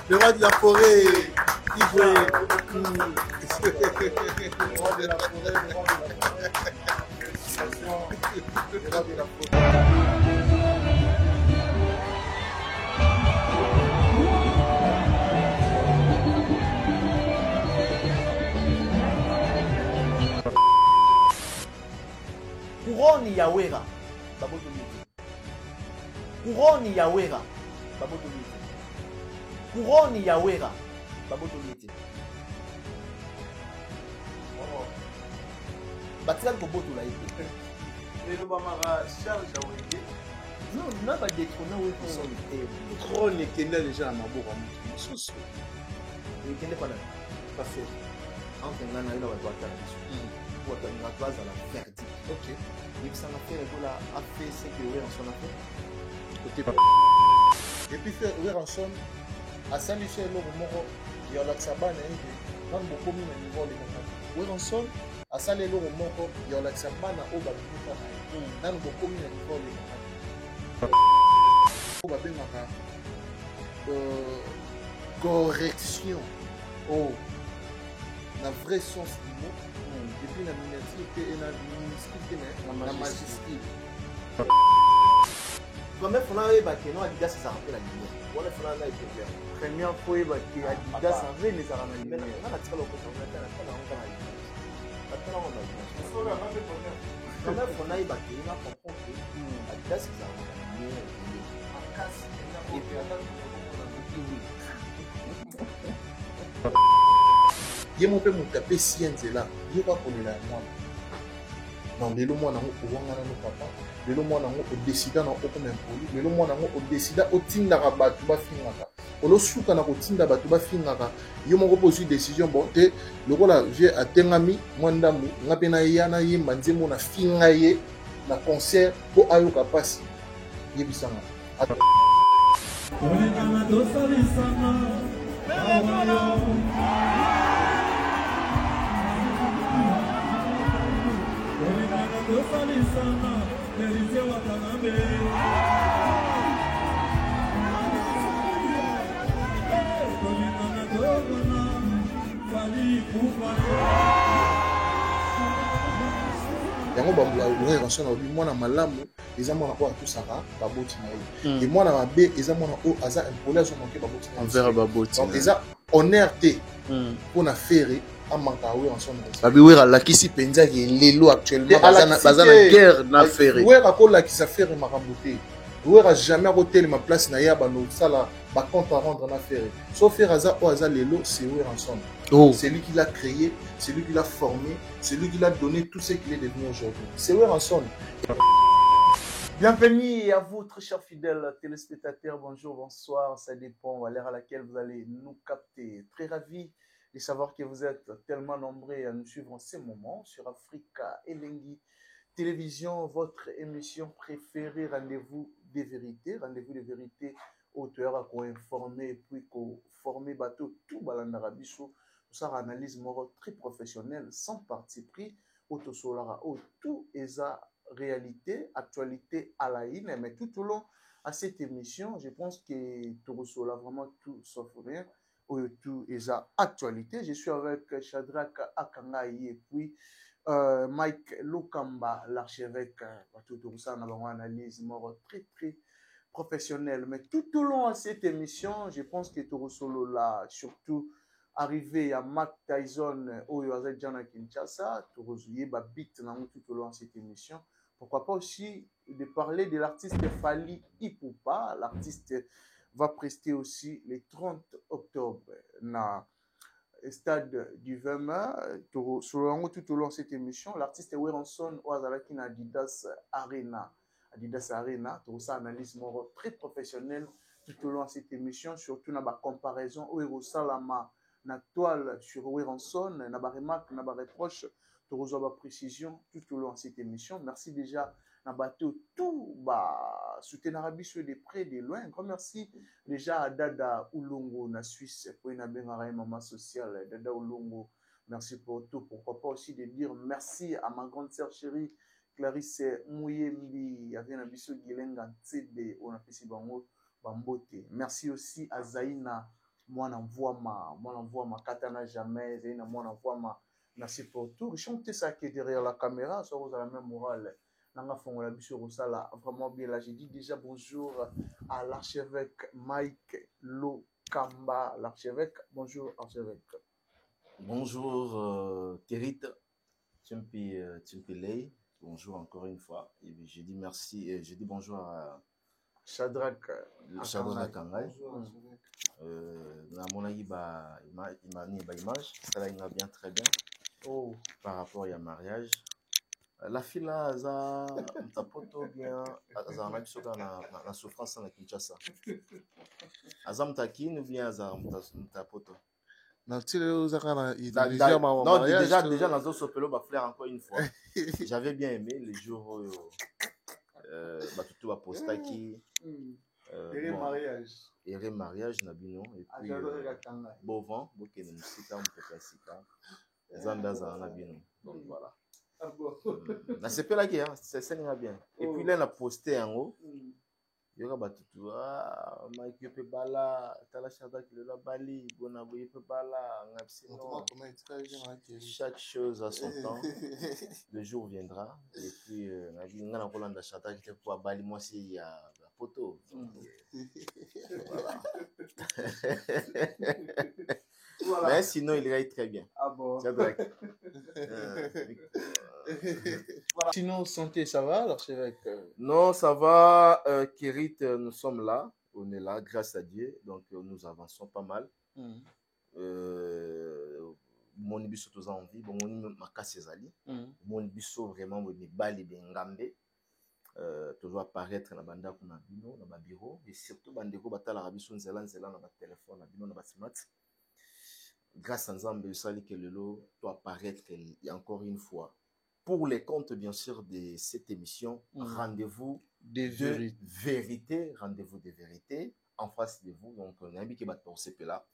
Le roi de la forêt, Ivoé. Le roi de la forêt, Couronne Yawera, Baboto Miti. Couronne Yawera, Baboto Miti. Couronne Yawera, Baboto Miti. Batiran Koboto la été. Et le Bamara charge à Wenge. Non, non, pas détrôner où ils sont. Couronne et Kenda déjà à Maboura. Sous. Et qui n'est pas là. Pas fait. En fait, on a eu la voiture à la mission. Pour attendre la base à la verdict. Ok. Et puis ça m'a fait a fait ce que oui en son affaire. Côté. Et puis faire ouvrir en somme. À Saint-Michel, le Moro, il y a l'Axaban et dans beaucoup de niveau de l'État. Ouvrir en somme. À Salé, le Moro, il y a l'Axaban à Oba. Dans beaucoup de niveau de l'État. Oba Bemaka. Correction. Oh. Dans le vrai sens du mot. Et puis la miniature et la ministre, la majesté. Quand même, on a eu Bakeno, Adidas, ça rappelle la lumière. On a fait un live de faire. Première fois, Adidas avait les armes à lumière. On a tiré le côté, on a fait la lumière. Quand même, on a eu Bakeno, on a compris que Adidas, ça a la lumière. Et puis, on a dit Ye mo pe mo taper science là ye pas pour la moi non lelo mwana ngo owanga na papa lelo mwana ngo o décider na o comme impoli lelo mwana ngo o décider o tinda ka batu ba fingaka olo suka na ko tinda batu ba fingaka yo mo ko poser décision bon te lokola je atengami mwandamu ngape na yana ye manzemo na finga ye na concert po ayo ka pasi ye bisanga yango bambula ouvrir en son obi mwana malamu eza mwana ko atusaka baboti na ye et mwana mabe eza mwana o aza impolé zo manquer baboti na envers baboti donc eza honneur te pour na faire amanka ouvrir en son babi wera lakisi penza ki lelo actuellement baza na guerre na faire wera ko lakisa faire makambo te wera jamais rotel ma place na yaba no sala ba compte à rendre na faire sauf faire aza o aza lelo c'est wera en son. Oh. C'est lui qui l'a créé, c'est lui qui l'a formé, c'est lui qui l'a donné tout ce qu'il est devenu aujourd'hui. C'est Weranson. Bienvenue à vous, très chers fidèles téléspectateurs. Bonjour, bonsoir, ça dépend à l'heure à laquelle vous allez nous capter. Très ravi de savoir que vous êtes tellement nombreux à nous suivre en ce moment sur Africa Elengi Télévision, votre émission préférée, rendez-vous des vérités, auteur à quoi informer, puis qu'on former bateau tout balandarabiso. Ça analyse très professionnelle, sans parti pris, autosolara, tout est à réalité, actualité à la ligne, mais tout au long à cette émission, je pense que tout reçoit vraiment tout sauf rien, tout est à actualité. Je suis avec Shadrach Akangaï et puis Mike Lukamba, l'archevêque, tout ça, on a une analyse très professionnelle, mais tout au long à cette émission, je pense que tout reçoit là, surtout arrivé à Mac Tyson au Jana Kinshasa, tout au long de cette émission. Pourquoi pas aussi de parler de l'artiste Fally Ipupa. L'artiste va prester aussi le 30 octobre na stade du 20 mai. Tout au long de cette émission, l'artiste Weranson Oazalaki na Adidas Arena. Adidas Arena, tout ça analyse très professionnelle tout au long de cette émission, surtout dans la comparaison au Salama. Na toile sur Weranson, na ba remarque, na ba reproche, tu reçois ba précision tout au long de cette émission. Merci déjà na bateau tout ba soutenir Abisou de près de loin. Grand merci déjà à Dada Ulongo na Suisse pour une benga maman sociale Dada Ulongo. Merci pour tout. Pourquoi pas aussi de dire merci à ma grande sœur chérie Clarisse Mouyembi, il y avait un Abisou Gilenga Tsebe, on a fait si bango. Bambote. Merci aussi à Zaina, moi n'envoie ma katana jamais, Zaina, moi n'envoie ma. Merci pour tout. Chantez ça qui est derrière la caméra, ça vous a la même morale. Nanga Fongola Bicho Rosala, vraiment bien là. J'ai dit déjà bonjour à l'archevêque Mike Lokamba, l'archevêque. Bonjour, archevêque. Bonjour, Kerit Tchimpilei. Bonjour encore une fois. Et je dis merci, et je dis bonjour à Shadrach Kangai. Na monagi ba image, ça là il va bien très bien. Oh. Par rapport à mariage. La fille là, ça mtapoto bien, ça na biso na souffrance na Kinshasa. Azam takin ou bien azam mtapoto. Non, déjà, dans un sopelo, bah, frère, encore une fois. J'avais bien aimé les jours où tout va postaki. Et mariage. Et mariage, Nabino. Et puis, beau vent, beau qu'il y ait une sika, Nabino. Donc voilà. C'est pas là qui c'est ça bien. Et puis là, on a posté en haut. Il y aura batutu Mike yope bala tala chata qui le bali bona boye pe bala ngapsino. Chaque chose à son temps. Le jour viendra et puis nga na kolanda chata qui pour bali moi c'est il y a la photo. Voilà. Voilà. Mais sinon il irait très bien. Ah bon. C'est vrai. Voilà. Sinon, santé, ça va, l'archevêque? Non, ça va. Kérit, nous sommes là. On est là, grâce à Dieu. Donc, nous avançons pas mal. Mon ibiso tous en vie. Bon, mon ma casse ezali. Mon ibiso vraiment, me bali bengambe. Toujours apparaître dans la banda qu'on a bino, dans le bureau. Et surtout, bandeko batala rabiso nzela dans le téléphone, dans le smart. Grâce à Nzambe, ça que le lot doit apparaître encore une fois. Pour les comptes, bien sûr, de cette émission, rendez-vous de vérité, rendez-vous de vérité en face de vous. Donc, on a un qui va penser là.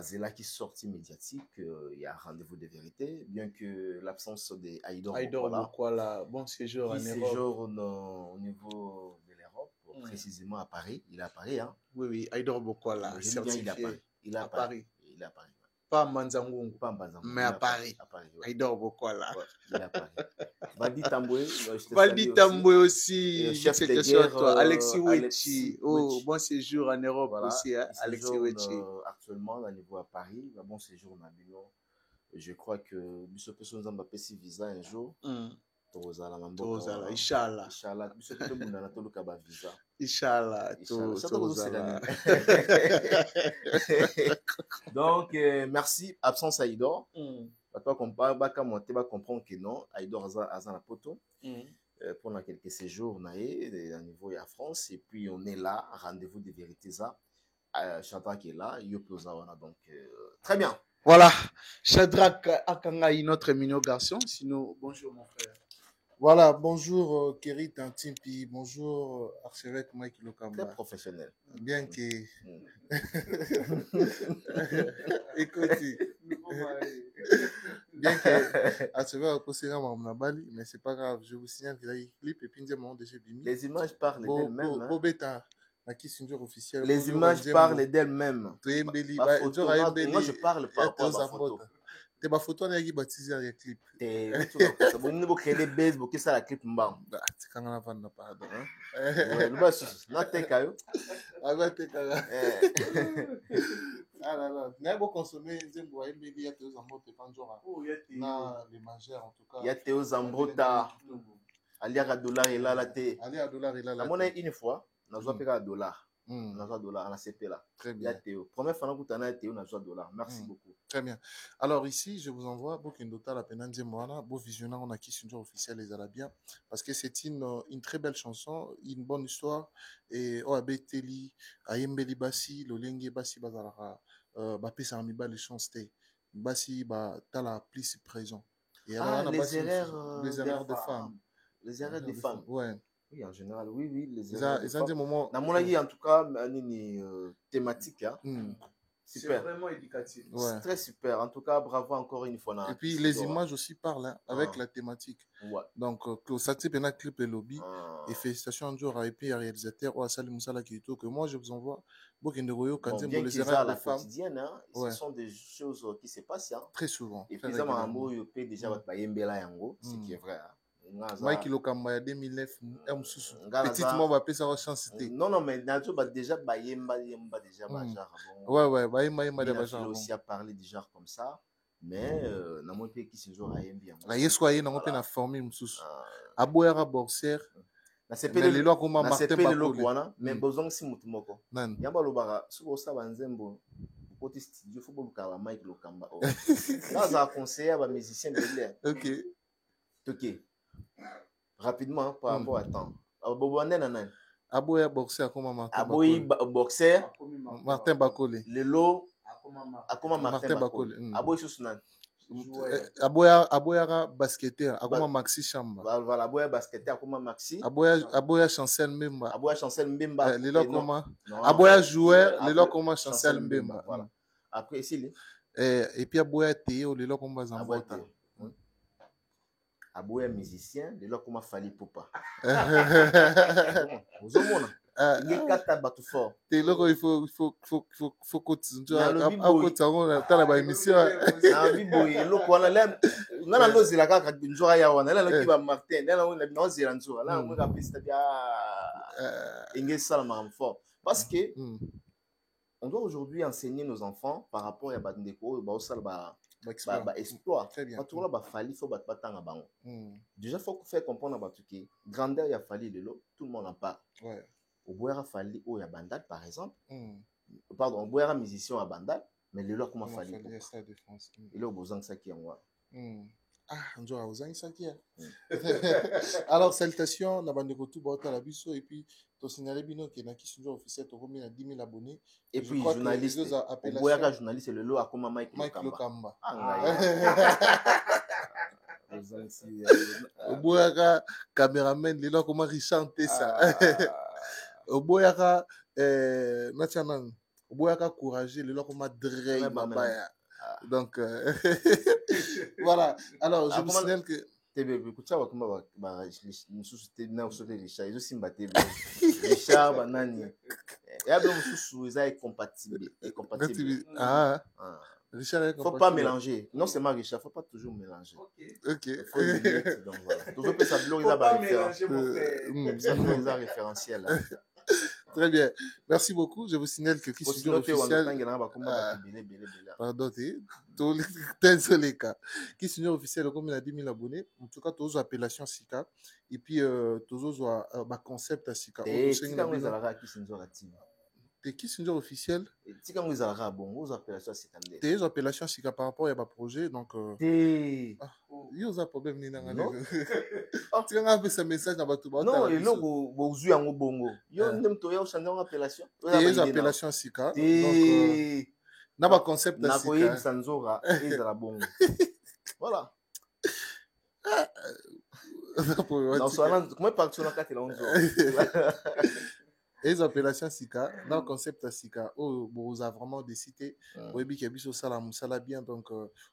C'est là qui sorti médiatique, il y a rendez-vous de vérité, bien que l'absence de Aïdor Bokwala, bon séjour en Europe. Séjour au niveau de l'Europe, précisément à Paris. Il est à Paris, hein? Oui, Aïdor Bokwala, certifié. Il est à Paris. Il est à Paris. Pas Manzangongo, mais à Paris. Aïdor Bokwala. Il est à Paris. Valdi Tamboué aussi, chef de guerre, Alexis Wechi. Oh, bon séjour en Europe aussi, hein? Alexis Wechi. Actuellement, au niveau à Paris, bon séjour en Abino. Je crois que Bissot Pesson Zamba Pessi visa un jour. Tozala, Inch'Allah. Inch'Allah. Bissot Pesson Zamba Toluka visa. Inch'Allah. Donc, merci. Absence Aïdor. Toi, on va comprendre que non, Aïdor a la poto. Pendant quelques séjours, on est au niveau de la France. Et puis, on est là, rendez-vous de vérité. Shadrach qui est là, Yopozawana. Donc, très bien. Voilà. Shadrach Akangaï, notre mignon garçon. Sinon, bonjour, mon frère. Voilà, bonjour Kérit Timpi, bonjour archevêque Mike Lokamba. Très professionnel. Bien que. Écoutez. Bien que archevêque Kosera Mamnabali, mais c'est pas grave, je vous signale qu'il y a un clip et puis il y a un déjà bimi. Les images parlent d'elles-mêmes. Bobeta, la question officielle. Les images parlent d'elles-mêmes. Moi je parle par rapport à la photo. Te ba photo na yaki baptisé ya clip. Ça vous créer des bases pour que ça la clip mbam. C'est quand on a pas pardon. Ouais, le bas na te kayo. Aba te kayo. Ah là là, n'a pas consommé nzembo ya mbeli ya te ozambote panjora. Na les majeurs en tout cas. Ya te ozambrota. Aliaka dollar et là la te. Aliaka dollar et là la. La monnaie une fois, na zo peka dollar. Na zo dollar na CP là. Très bien. Ya te. Première fois na kutana ya te na zo dollar. Merci beaucoup. Très bien. Alors ici, je vous envoie Bokindota la Penanze Moana, beau visionnaire, on a qui sur officiel les Arabiens, parce que c'est une très belle chanson, une bonne histoire, et Oabeteli, Ayembeli Bassi, Lolenge Bassi Bazara, Bapé Sarmiba les chansons, Bassi Tala plus présent. Et alors, les erreurs de femmes. Les erreurs des femmes. Ouais. Oui, en général, oui, les erreurs. Ils ont des moments. Dans mon avis, en tout cas, une thématique, hein. C'est super. vraiment éducatif. Ouais. C'est très super. En tout cas, bravo encore une fois. Et puis les images aussi parlent hein, avec la thématique. Ouais. Donc, ça type un clip et lobby. Et félicitations à Joe et puis à réalisateur ou à Salim Moussala Kito que moi je vous envoie. Bon, bien qu'ils aient la quotidienne, hein, ce sont des choses qui se passent. Hein. Très souvent. Et puis, ça m'a embrouillé déjà votre Bayembela Yango, ce qui est vrai. Mike Lokamba 2009, petitement va appeler ça en chance. Non, mais déjà Bayemba déjà ouais, Bayemba déjà aussi à parler du genre comme ça. Mais na moi qui se joue à Yembi. La yesoye na ngope na formule mususu. Aboyara boxer. Na sepele lelo kuma Martin Bakole. Mais besoin si mutu moko. Yamba lobara suko sa banzembo. Côté studio faut pas la Mike Lokamba. Là ça conseiller ba musicien de l'air. OK. Rapidement par rapport à temps. Abobane nanan. Aboya boxer comme Martin. Aboyi boxer Martin Bakole. Lelo akoma Martin Bakole. Aboyi susunan. Aboya basketteur akoma Maxi Chamba. Voilà, aboya basketteur akoma Maxi. Aboya Chancel Mbemba. Aboya Chancel Mbemba. Lelo koma aboya joueur, lelo koma Chancel Mbemba. Voilà. Après ici et puis aboya Théo lelo koma Zambota. Aboya musicien, lelo koma Fali Poupa. Ngekata batu fort. Te loko il faut continuer à tala ba émission. Na biboye loko wana lem ngana lozela kaka njora ya wana la ki ba Martin la on na zela njora la on ka pista bia ingé salama fort parce que on doit aujourd'hui enseigner nos enfants par rapport à bandeko ba osala ba exploit. Pas ba fali faut batanga bango. Déjà faut faire comprendre ba tuki grandeur ya fali lelo tout le monde en parle. Ouais. Au boire fali ou ya bandal par exemple. Pardon, au boire musicien à bandal mais le leur comment fali. Il a besoin de ça qui en moi. Ah, on doit besoin de ça qui alors salutations na bande ko tout bota la biso et puis to signaler bino que na qui officiel to combien 10 000 abonnés et puis journaliste au boire journaliste le lot à comment Mike Lokamba. Au boire caméraman le lot comment Richard Tessa. Oboyaka national oboyaka courageux le lot comme Dre Mabaya donc voilà alors je vous signale que tebe kuchawa kuma ba mususu te na usote Richard izo simba tebe Richard banani ya bien mususu eza incompatible Richard faut pas mélanger non c'est Richard faut pas toujours mélanger OK donc voilà toujours peut ça bloquer ba référentiel Très bien. Merci beaucoup. Je vous signale que qui studio officiel. Pardon, désolé cas. Qui studio officiel comme il a 10 000 abonnés. En tout cas, tous appellation Sika. Et puis tous ba concept à Sika. Qui studio officiel. Tika ngizalaka bon, aux appellations Sika. Des appellations Sika par rapport à ba projet donc yo za problème ni nanga non tu as un message na batu ba non et logo bozu yango bongo yo ndem to yo chanda appellation des appellations Sika donc na ba concept na Sika na ko sanzora ezala bongo voilà non ça comment partir na 4 les appellations Sika dans le concept Sika vous a vraiment décidé oui bien que ça bien donc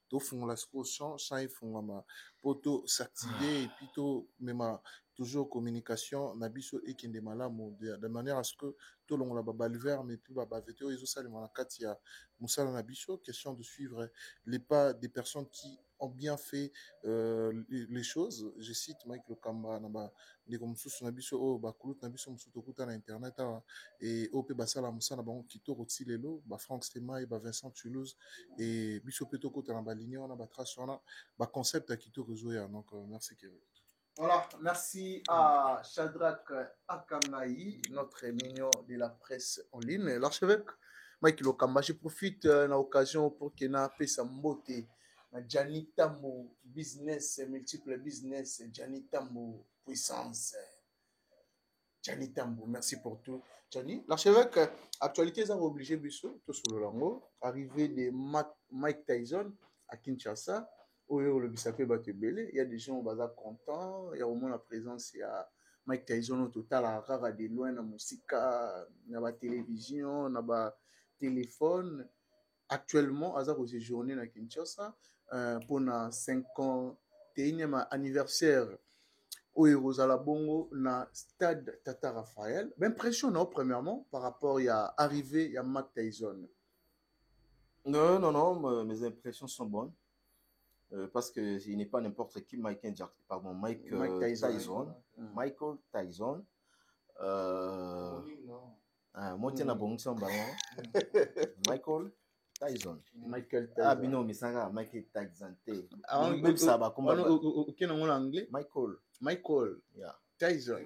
tout font la champ ils font ma poto s'activer et puis tout même toujours communication nabiso et qui est malade de manière à ce que tout le monde la balver mais puis baba veto ils ont ça le katia musala nabiso question de suivre les pas des personnes qui ont bien fait les choses. Je cite Mike Lokamba naba ndeko mususu na biso o ba kulut na biso mususu tokuta na internet et op basala musana bango kitoko tilelo ba Franck Stemai ba Vincent Toulouse et biso peto kota na ba ligne on a ba trace on a ba concept à kitoko zoya donc merci Kevin. Voilà, merci à Shadrach Akangaï, notre mignon de la presse en ligne, l'archevêque Mike Lokamba. Je profite de l'occasion pour qu'il n'a pas sa beauté. Gianni Tambo, business, multiple business, Gianni Tambo, puissance. Gianni Tambo, merci pour tout. Gianni, l'archevêque, actualité, ça va obliger Bissot, tout sur le lango. Arrivée de Mike Tyson à Kinshasa, où le Bissapé va te belé. Il y a des gens qui sont contents. Il y a au moins la présence, il y a Mike Tyson au total, à rare de loin, dans la musique, dans la télévision, dans le téléphone. actuellement aza ko séjourner na Kinshasa pour na 51e anniversaire oyo kozala bongo na stade Tata Raphaël. Impression non premièrement par rapport à arrivé à Mike Tyson. Non, mes impressions sont bonnes. Parce que il n'est pas n'importe qui, Mike Tyson. Michael Tyson. Moi, tiens, Michael Tyson. Ah, bino, mais ça va, Michael Tyson. Même ça va, comment on en anglais? Michael. Yeah. Tyson.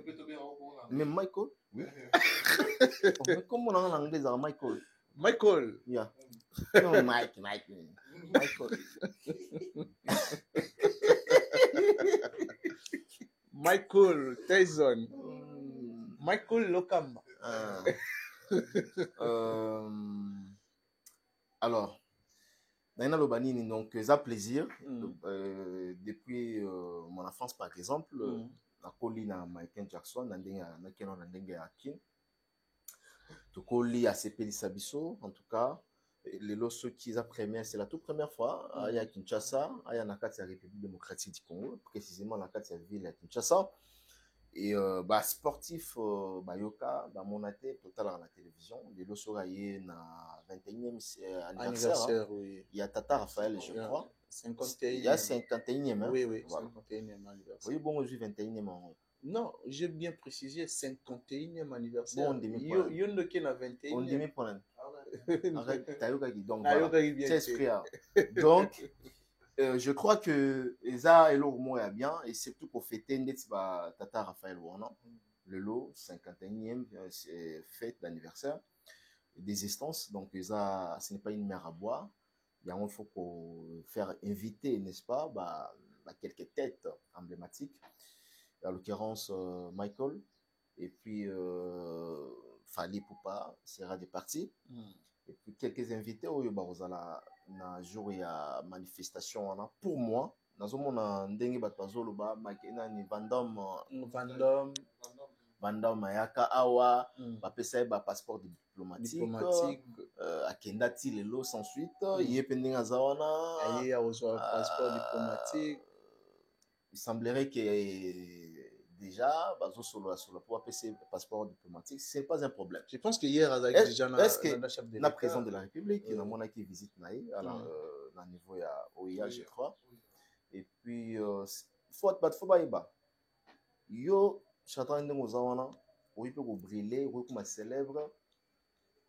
Mais Michael? Oui. Comment on en anglais, ça Michael? Michael. Yeah. No, Michael. Michael Tyson. Michael Lokamba. Alors, Naina Lobanini, donc, ça plaisir. Depuis mon enfance, par exemple, la colline à Michael Jackson, Tokoli a CP Sabiso, en tout cas, les lots qui a première, c'est la toute première fois, il y a Kinshasa, il y a la République démocratique du Congo, précisément la ville à Kinshasa. Et sportif, Yoka, Monaté, total à la télévision, les lots sont raillés na 21e anniversaire. Oui. Il y a Tata Raphaël, je crois. 51e. Il y a 51e. Hein? Oui, voilà. 51e anniversaire. Oui, bon, je 21e. Non, j'ai bien précisé 51e anniversaire. Bon, il y a 21e. On demi point. Arrête, donc, je crois que Eza et l'Ormo est bien, et surtout pour fêter Tata Raphaël Wana, le lot 51e fête d'anniversaire d'existence. Donc, Eza, ce n'est pas une mer à boire. Il faut faire inviter, n'est-ce pas, quelques têtes emblématiques. En l'occurrence, Michael, et puis Fali Poupa sera des parties. Et puis quelques invités au Yobarozala na jour ya manifestation pour moi nazomona ndenge bato bazoloba makena ni Vandam Mayaka awa bapesa ba passeport diplomatique akenda ti lelo sans suite yepe ndenge azawana aye ya passeport diplomatique. Il semblerait que déjà, pour appeler passeport diplomatique, ce n'est pas un problème. Je pense que hier, est-ce que le président de la République, il y a un qui visite à niveau OIA, je crois. Et puis, il faut pas yo, j'attends de nous avoir, oui, pour briller, oui, pour célèbre,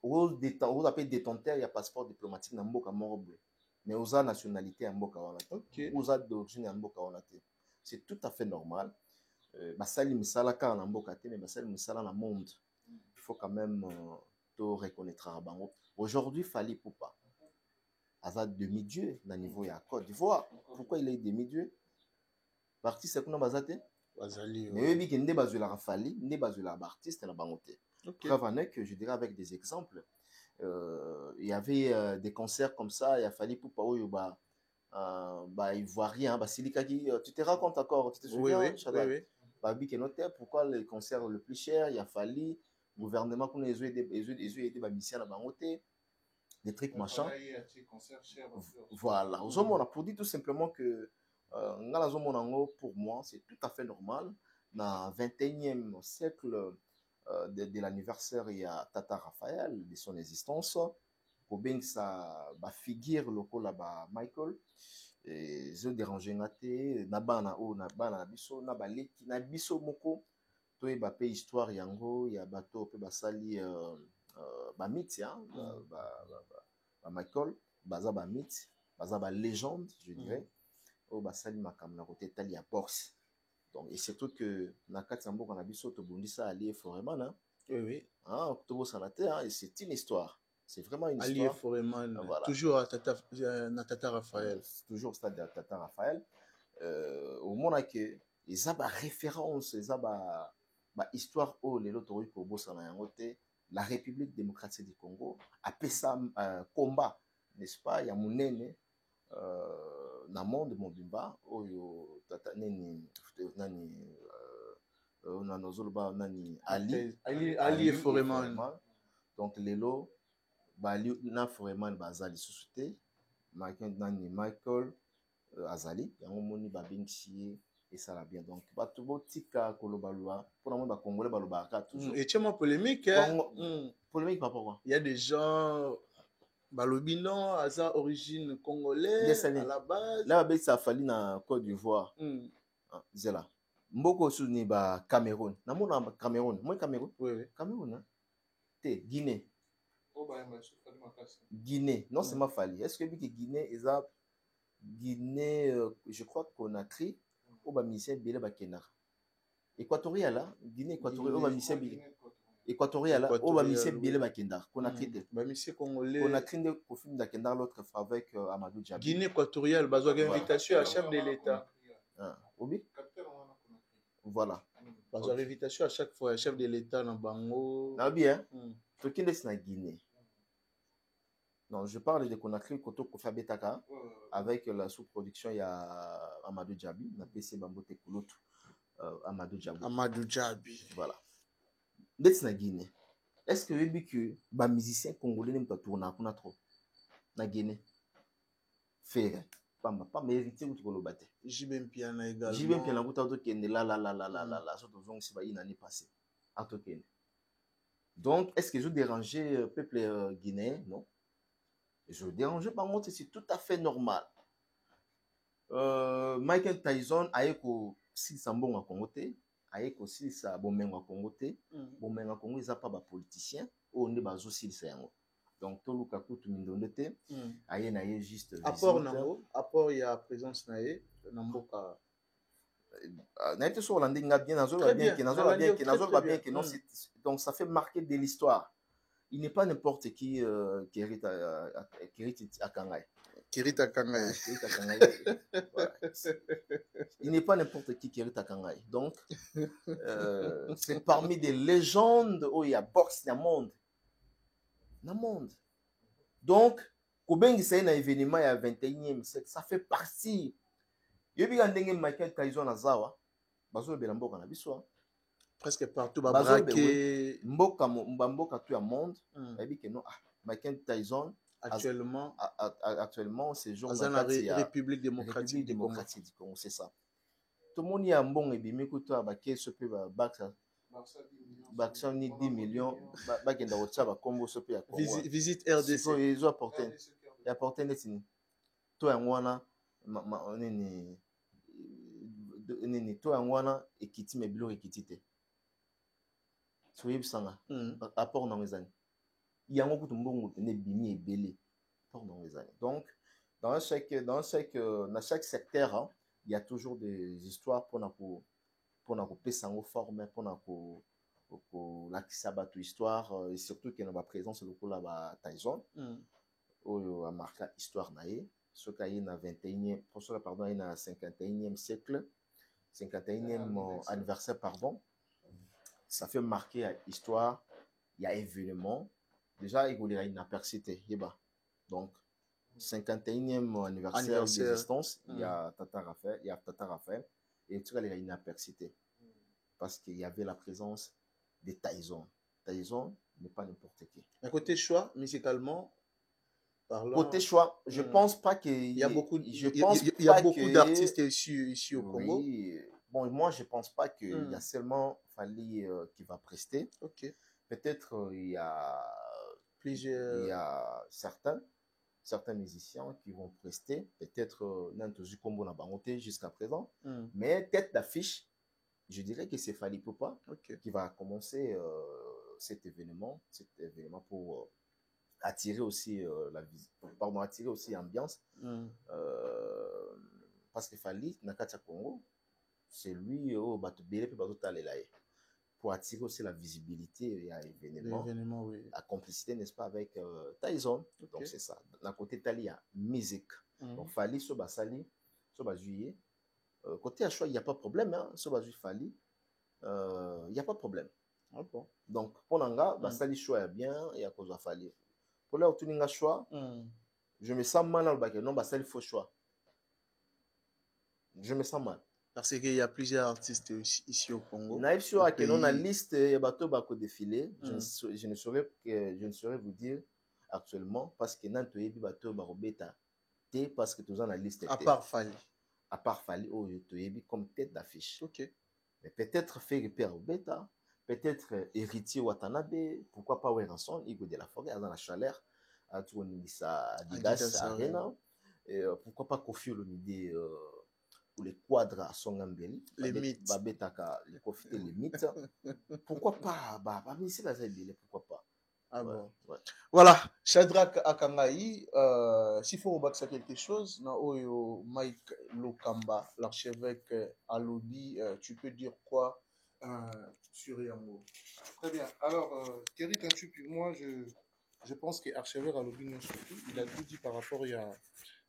vous appelez détenteur, il y a passeport diplomatique dans Mboka Moroble. Mais vous avez nationalité en Mboka Wanate. Vous avez d'origine en Mboka Wanate. C'est tout à fait normal. Basali misala ka na mboka te mais basali misala na monde. Il faut quand même to reconnaître à bango. Aujourd'hui Fali Poupa aza demi-dieu na niveau ya Côte d'Ivoire. Pourquoi il est demi-dieu? Parti c'est kuna bazate bazali. Mais oui que nde bazula Fali, nde bazula artiste na bango te. Preuve que je dirais avec des exemples. Il y avait des concerts comme ça, il a fallu Poupa oyo ivoirien, Silikaki, tu te racontes encore, tu te souviens? Oui. Pourquoi le concert le plus cher, il a fallu gouvernement qu'on ait aidé mission à Bangote, des trucs machin. Voilà. On a pour dire tout simplement que pour moi, c'est tout à fait normal. Dans le 21e siècle de l'anniversaire, il y a Tata Raphaël, de son existence. Pour bien que ça figure local là-bas, Michael. Et je dérange ngate nabana o nabana biso nabaleki na biso moko to e ba pe histoire yango ya bato pe basali ba mythe ba Michael baza ba mythe baza ba légende je dirais o basali makamna côté tali ya boxe. Donc et surtout que na kati mboka na biso to bondisa ali foreman hein. Oui to salate hein et c'est une histoire. C'est vraiment une histoire. Ali Foreman, voilà. Toujours à Tata Raphaël. Toujours au stade de Tata Raphaël. Au moment que ils ont des références, ils ont des histoires où les autres la République démocratique du Congo a fait ça combat, n'est-ce pas? Il y a mon aîné dans le monde Mobimba où Tata Neni Ali Foreman. Donc les lots bali na Foreman bazali susute Michael azali yango moni babengisi et ça la bien donc bato botika kolobalwa pour moi ba congolais balobaka toujours Et tu es polémique polémique par rapport il y a des gens balobi non asa origine congolais yes, à la base là ba ça fali na Côte d'Ivoire zela mboko suni ba Cameroun na mona Cameroun moi Cameroun oui Cameroun hein te Guinée Guinée non c'est ma fali est-ce que biki Guinée eza Guinée je crois Conakry au ba misien bele ba kenar équatorial là Guinée équatoriale au ba misien équatorial là au ba misien bele ba kendar Conakry te ba misien congolais Conakry de profil de kendar l'autre fois avec Amadou Djabi Guinée équatoriale bazwa invitation à chef de l'état obi voilà bazwa invitation à chaque fois chef de l'état na bango na bien to kinde na Guinée. Non, je parle de Conakry Koto Kofa Betaka avec la sous-production il y a Amadou Djabi, na PC Bambote Koulotou Amadou Djabi. Voilà. D'être na Guinée. Est-ce que vous avez que les musiciens congolais n'aiment pas tourner à trop na Guinée? Faire pas mériter ou tout le battre. Jibem Piana également. Jibem Piana ou tout kende la surtout donc c'est pas une année passée. À tout kende. Donc est-ce que je dérangeais le peuple guinéen? Non. Je ne dérange pas, moi, c'est tout à fait normal. Michael Tyson a eu si ça bon à Congo, a eu si ça bon à Congo, bon à Congo, ils n'ont pas de politiciens, on est basé aussi le donc tout le cas tout le monde était, a eu juste. Apport il y a présence naé, namboka. Naïté sur landing bien, donc ça fait marquer de l'histoire. Il n'est pas n'importe qui hérite à Kangaï. Il n'est pas n'importe qui hérite à Kangaï. Donc, c'est parmi des légendes où il y a boxe dans le monde. Donc, Kobengi c'est un événement il y a 21e siècle. Ça fait partie. Il y a eu Michael Tyson à Zawa. Bazo Belambo Kanabiswa. Presque partout va braquer mboka tout le monde et que non Michael Tyson actuellement c'est jour dans la République démocratique du Congo c'est ça tout le monde y a un bon et bimi ko to ba ke so pe ba Baksa ni 10 millions ba kenda otsa ba Congo so pe ya Congo visite RDC ils ont apporté netini to ya ngwana nini to ya ngwana ekiti mebilo ekiti te soyeb sanga apport dans les années il y a beaucoup de mbongo ne bimi et belé apport dans les années donc dans chaque secteur hein, il y a toujours des histoires pour na ko pesango forme pour na ko la kisabatu histoire et surtout qu'il y a ma présence le ko la ba Tyson a marqué histoire naé ce qu'il y a 21e pardon il y a 51e siècle 51e anniversaire pardon. Ça fait marquer l'histoire, il y a événement. Déjà, il y a une apercité. Donc, 51e anniversaire d'existence, il y a Tata Raphaël, et tu vois, il y a une apercité. Parce qu'il y avait la présence de Tyson. Tyson n'est pas n'importe qui. À côté choix, musicalement, parlant. Côté choix, je pense pas qu'il y a beaucoup, il y a beaucoup d'artistes ici au Congo. Oui. Bon, moi, je ne pense pas qu'il y a seulement Fali qui va prester. Okay. Peut-être il y a plusieurs. Il y a certains musiciens qui vont prester. Peut-être Nantozu Kombo na Bangote jusqu'à présent. Mais tête d'affiche, je dirais que c'est Fali Poupa qui va commencer cet événement pour attirer aussi attirer aussi l'ambiance. Parce que Fali, Nakatia Congo, c'est lui pour attirer aussi la visibilité il y a l'événement oui. la complicité n'est-ce pas avec Tyson donc c'est ça d'un côté Tali il y a musique donc Fali so basali so bajuye côté à choix il y a pas de problème hein so bajuye Fali il y a pas de problème donc pour nanga basali choix bien et à cause de Fali pour là autour ninga choix je me sens mal dans le bac non basali faux choix je me sens mal. Parce qu'il y a plusieurs artistes ici au Congo. Naïf sur à quelle on a liste et bateau bako défilé. Je ne saurais vous dire actuellement parce que nan toyebi bato barobeta te parce que tous en la liste À part Fali. à part Fali oyo toyebi comme tête d'affiche. Ok. Mais peut-être faire Père Obeta, peut-être héritier Watanabe, pourquoi pas Weranson, Hugo de la Forêt, dans la chaleur, à tout Adidas Arena, et pourquoi pas Kofi Olomide ou les quadres à Songambeli, les mythes, Babetaka, les Kofi les mythes, pourquoi pas, mais c'est la pourquoi pas. Ah ouais, bon. Ouais. Voilà, Shadrach Akangaï, s'il faut rebattre quelque chose, na oyo Mike Lokamba, l'archevêque Alobi, tu peux dire quoi sur Yango? Très bien. Alors, Thierry Tintu, puis moi, je pense que l'archevêque Alobi, surtout, il a tout dit par rapport, il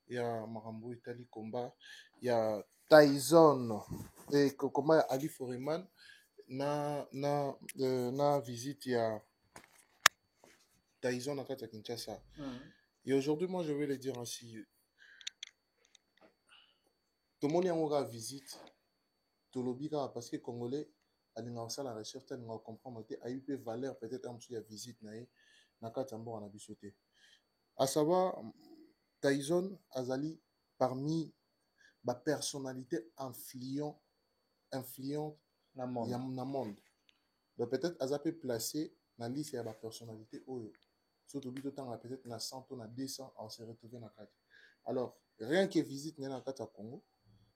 y a Marambo Italie Combat, il y a Tyson, et comment Ali Foreman, na visite, il y a Tyson à Kinshasa. Et aujourd'hui, moi, je vais le dire ainsi. Tout le monde a une visite. Tout le monde parce que les Congolais, à la recherche, ils vont comprendre que a eu des valeurs, peut-être un peu de visite. À savoir, Tyson Azali, parmi les personnalités influentes dans le monde. Donc peut-être Azapé placé dans la liste de la personnalité. Surtout peut-être na 100 ou na 200 on se retrouver na kati. Alors rien que visite na kati ya Congo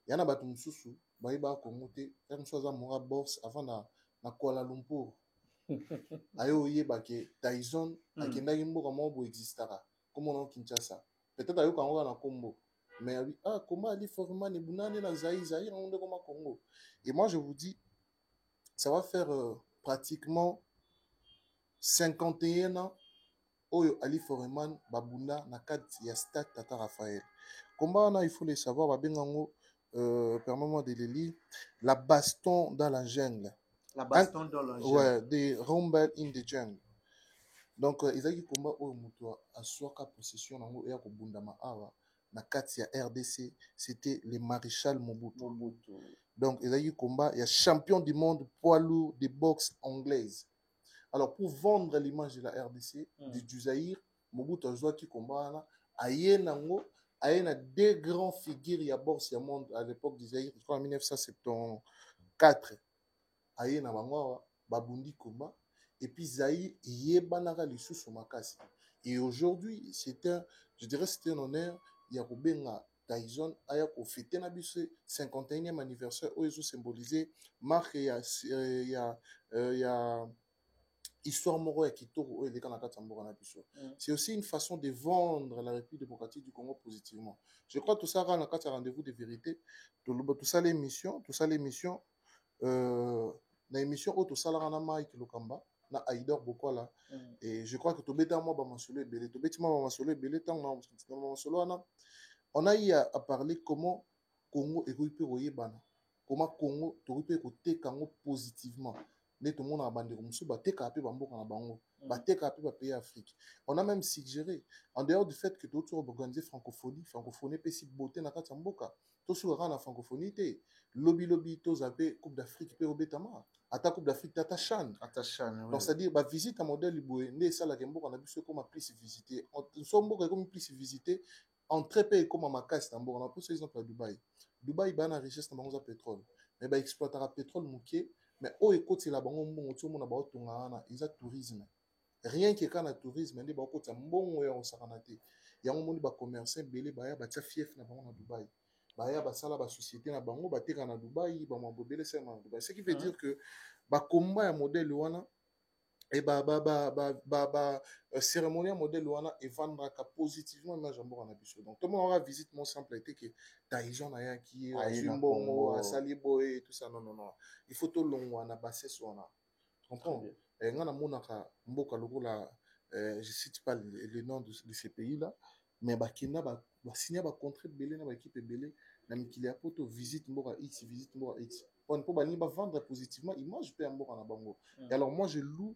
il y en a batu mususu ba iba Congo te comme chose à mora bourse avant na Kuala Lumpur ayo yeba ke Tyson akendaki mboka moko bo existara comme on Kinshasa peut-être ayo kango na Kombo mais comment Ali Foreman ebunane na Zaïre on comme Congo. Et moi je vous dis ça va faire pratiquement 51 ans Oyo Ali Foreman babunda na kati ya stade Tata Raphaël. Combat il faut le savoir babengango permets-moi de le lire la baston dans la jungle. La baston dans la jungle. Ouais, des rumble in the jungle. Donc ezaki combat oyo muto aswaka possession nango ya kobunda ma awa na kati ya RDC, c'était le maréchal Mobutu. Donc ezaki combat ya champion du monde poids lourd de boxe anglaise. Alors, pour vendre l'image de la RDC, du Zaïre, Mobutu a joué qui combat à deux grands figures il y a bourse monde à l'époque du Zaïre, je crois en 1974. Ayena Bangawa, Babundi combat. Et puis Zaïre, Yebanara Lissous Makasi. Et aujourd'hui, je dirais c'était un honneur, il y a Rubenga Tyson, Ayako fêté na biso 51e anniversaire, où ils ont symbolisé marque il y a histoire moro ya kitoko oyo eleka na kati ya mboka na biso. C'est aussi une façon de vendre la République démocratique du Congo positivement. Je crois que tout ça na kati ya rendez-vous de vérité. Tout ça l'émission na émission oyo tosalaka na Mike Lokamba na Aïdor Bokola. Et je crois que tobeta moi ba masolo ebele tobeti moi ba masolo ebele tango na masolo wana on a eu à parler comment Congo équipe oyebana, comment Congo tokope koteka ngo positivement. Tout le monde a bandé comme ça, pays Afrique. On a même suggéré, en dehors du fait que tout organisé francophonie peut si beauté na katamboka. Tout sur la francophonie, lobby, tous appelés Coupe d'Afrique, peut obétama. Ata Coupe d'Afrique, tata Chan. Donc c'est-à-dire, visite à modèle liboué, né ça la gembo on a vu ce qu'on a plus visité. On sommes comme plus visité. En très peu comme à Makas, on a pris exemple à Dubaï. Dubaï, il y a une richesse de pétrole. Mais il exploitera pétrole mouqué. Mais au écoute la bango tout le monde a ba tonga ils a tourisme rien que quand na tourisme ndi ba kota mbongo ya osakanate ya ngo ba commerçant belé ba ya ba tia fief na bango na Dubaï ba ya ba sala ba société na bango ba teka na Dubaï ba mo belé ça na Dubaï ce qui veut dire que ba combat ya modèle wana et cérémonie modèle wana et vendre positivement image en bon biso. Donc tout le monde aura visite mon simple été que Tyson aya qui Zimbongo a Saliboy et tout ça non il faut tout long wana basse sona comprends et ngana monaka mboka lokola je cite pas le nom de ces pays là mais bakina ba signer ba contrat belé na ba équipe belé na mikili ya poto visite mboka X pour vendre positivement image peut avoir en bango. Et alors moi je loue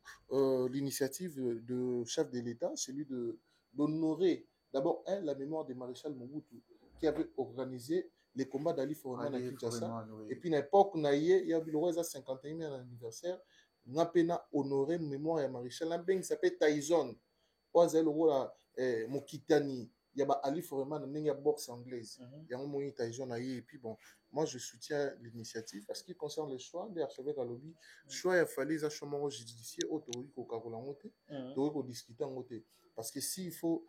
l'initiative de chef de l'État, celui d'honorer d'abord la mémoire de maréchal Mobutu qui avait organisé les combats d'Ali Foreman à Kinshasa. Et puis à l'époque il y a eu le 51e anniversaire, on a honoré la mémoire de maréchal qui s'appelle Tyson. oza lokola mokitani ya ba Ali Foreman ndenge ya boxe anglaise yango moyi Tyson na ye. Et puis bon, moi je soutiens l'initiative parce qu'il concerne le choix de archevêque à lobby choix ya fallait za choix moko judiciaire autori ko kakola ngote tori ko discuter ngote parce que s'il faut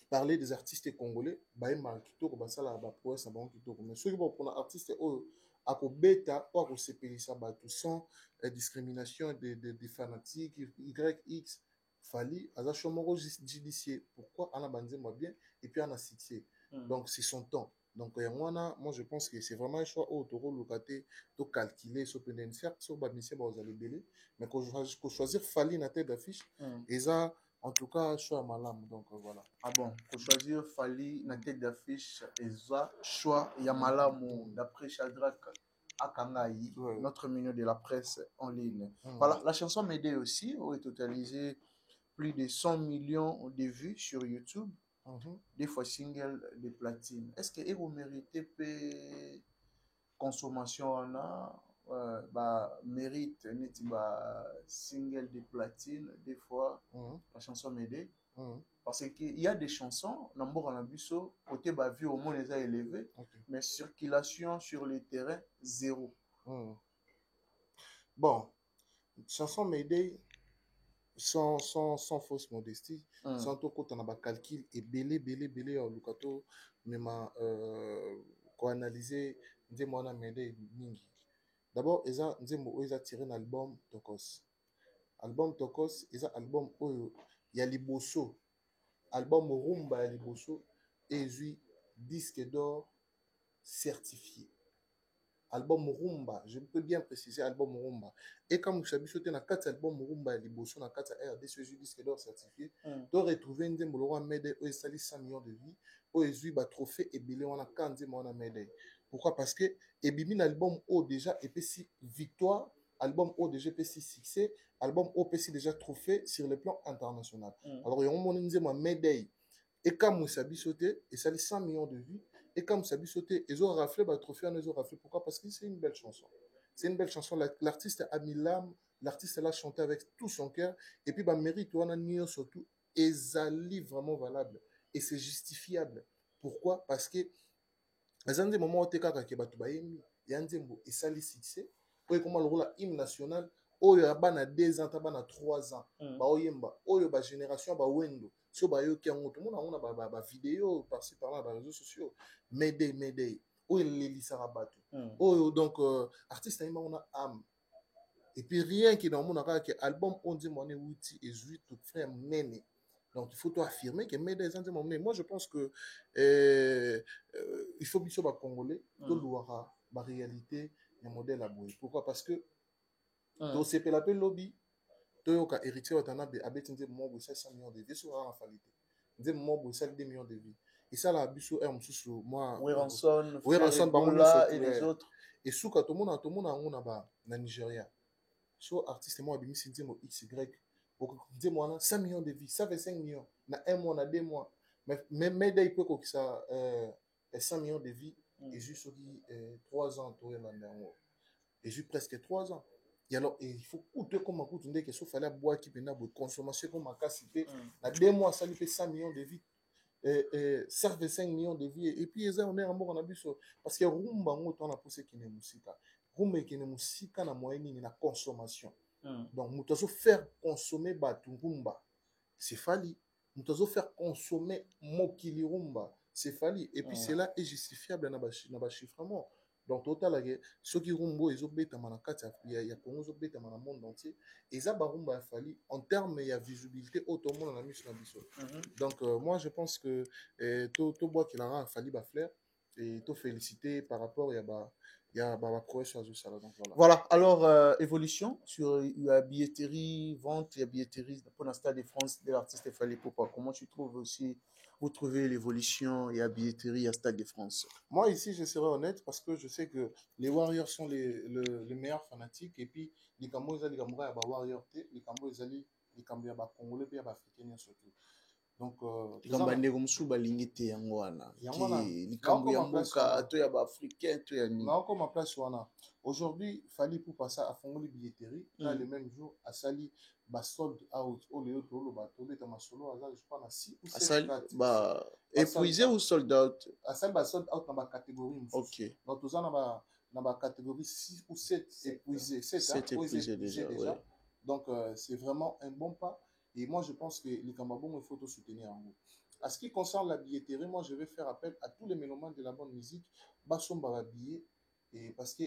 parler des artistes congolais bayema kitoko basala ba prouesse na bango kitoko mais soki bopona artiste oyo akobeta o akosepelisa bato sans discrimination des fanatiques YX Fali aza choix moko judiciaire pourquoi ana banzemba bien et puis ana succès donc c'est son temps. Donc, moi, je pense que c'est vraiment un choix au taureau locaté, de calculer, ce peut être certes, sur le monsieur, vous allez belé, mais quand je choisir Fali na tête d'affiche, et ça, en tout cas, choix malam. Donc, voilà. Ah bon, pour choisir Fali na tête d'affiche, et ça, choix Yamalam, d'après Shadrach Akangaï, notre milieu de la presse en ligne. Voilà, la chanson Médé aussi, aurait totalisé plus de 100 millions de vues sur YouTube. Des fois single de platine. Est-ce que vous méritez peu consommation en a mérite n'est pas single de platine des fois la chanson m'aide parce qu'il y a des chansons n'importe en abuso côté bas vu au moins les a élevés mais circulation sur le terrain zéro. Bon, chanson m'aide sans fausse modestie, sans tout quand on a un calcul et belé au Lukato, même qu'on analyser, des mois m'aider mingi. D'abord, ils ont tiré un album Tokos. Album Tokos, ils ont album où il y a les bosso, album Rumba il y a les bosso et ils disque d'or certifié. Album Rumba, je peux bien préciser album Rumba. Et comme vous savez, sur na 4 albums Rumba et Bosso na 4 RDC disque d'or certifié, tu retrouver une démolora Médé où il s'allie 100 millions de vies, où il y a trophée et billet on a 15 mois Médé. Pourquoi? Parce que et bimi album O déjà et si victoire, album O déjà et si succès, album O et déjà trophée sur le plan international. Alors il y a un moment Médé et comme vous savez sauter et ça 100 millions de vies. Et comme ça a sauté, ils ont raflé, le trophée, ils ont raflé. Pourquoi? Parce que c'est une belle chanson. C'est une belle chanson. L'artiste a mis l'âme, l'artiste l'a chanté avec tout son cœur. Et puis, mérite, on a surtout, et ça vraiment valable. Et c'est justifiable. Pourquoi? Parce que, les gens des moments où tu es il y a un démo, et ça, les succès. Ou comment le rôle hymne national, ou il y a 2 ans, 3 ans. Ou il y a génération, wendo. So ba yo ki yango tout le monde a ba vidéo par-ci par-là dans les réseaux sociaux Médé où il les lisara bateau donc artiste on a âme et puis rien qui dans mon que album on dit mon outil et jouit tout frère méné donc il faut toi affirmer que Médé moi je pense que il faut biso ba congolais to louara ba réalité un modèle à boy pourquoi parce que to c'est la lobby Toyoka héritier watana abeti nze mo 500 millions de vies sur la falité nze mo 2 millions de vies et ça la biso mususu moi Weranson et les autres et souka to mona ngona ba na Nigeria so artiste moi abimisi nze mo XY nze mo 100 millions de vies ça fait 5 millions na 1 mois na 2 mois mais Médé il peut que ça 100 millions de vies et juste 3 ans to yelanda et juste presque 3 ans. Et alors, il faut coûter comme un coup de que il fallait boire qui peut consommation comme un cas cité. À 2 mois, ça lui fait 100 millions de vies. Ça fait 5 millions de vies. Et puis, on est en mort en abus. Parce que Rumba, on a poussé qui n'est musique. Rumba qui n'est musique, na moyenne, na consommation. Donc, nous devons faire consommer Batu Rumba. C'est Fali. Nous devons faire consommer Mokili Rumba. C'est Fali. Et puis, cela est justifiable dans le chiffrement. Donc, total, ceux qui rumbo, ils ont bêta manakata, il y a Congo, ils ont bêta dans le monde entier. Et ça, rumba a fallu, en termes, il y a visibilité, autant de monde a mis sur la mission. Donc, moi, je pense que tout bois qui a fallu faire, et tout féliciter par rapport à la prouesse sur ça. Voilà, alors, évolution sur la billetterie, vente, il y a billetterie pour le Stade de France de l'artiste Fally Ipupa. Comment tu trouves aussi, vous trouvez l'évolution et la billetterie à Stade de France? Moi, ici, je serai honnête parce que je sais que les Warriors sont les meilleurs fanatiques. Et puis, les Cambodgiens, les Warriors, les Cambodgiens, les Congolais, les Africains surtout. Donc, likambo ya ndeko mosusu balingi te yango wana Yango wana. likambo ya Naokoma place mboka wana. to ya baafricain to ya nini naokoma place wana. Aujourd'hui, Fally Ipupa afongoli billetterie dans le même jour asali sold out au lieu de le bateau beta masolo aza je crois na 6 ou 7 asali cartes. épuisé ou sold out asali sold out dans ma catégorie mosusu. ok Donc toza na ba catégorie 6 ou 7 épuisés, 7 épuisé déjà ouais. Donc c'est vraiment un bon pas et moi je pense que les Camabons il faut tout soutenir en haut. À ce qui concerne la billetterie, moi je vais faire appel à tous les mélomanes de la bonne musique basomba ba billet. Et parce que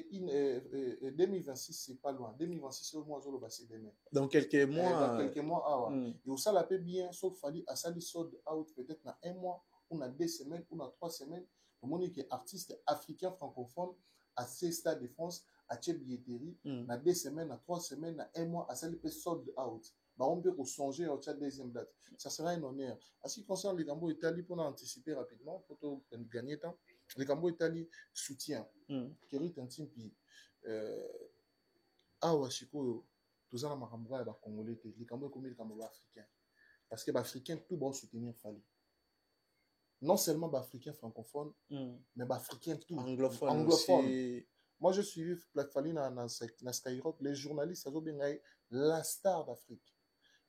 2026 c'est pas loin. 2026 c'est au moins demain. Dans quelques mois. Dans quelques mois, ah ouais. Et ça la paix bien, sauf Fally à ça sold out peut-être dans un mois, ou dans 2 semaines, ou dans 3 semaines. Pour moi qui est artiste africain francophone à ces stades de France, à Tché billetterie, dans 2 semaines, dans 3 semaines, dans un mois, à ça peut sold out. Bah on peut songer au tchad deuxième date. Ça sera un honneur. À ce qui concerne les Gambo Italie, pour anticiper rapidement, pour gagner temps. Les Gambo Italie soutient. Kérit Ntimpi. Awa Shiko, tous en Marambra et les Congolais, les Gambo comme les Gambo africains. Parce que les Africains, tout bon soutenir Fally. Non seulement les Africains francophones, mais les Africains tout. Anglophones. Moi, je suis Fally dans Skyrock. Les journalistes, ça bien la star d'Afrique.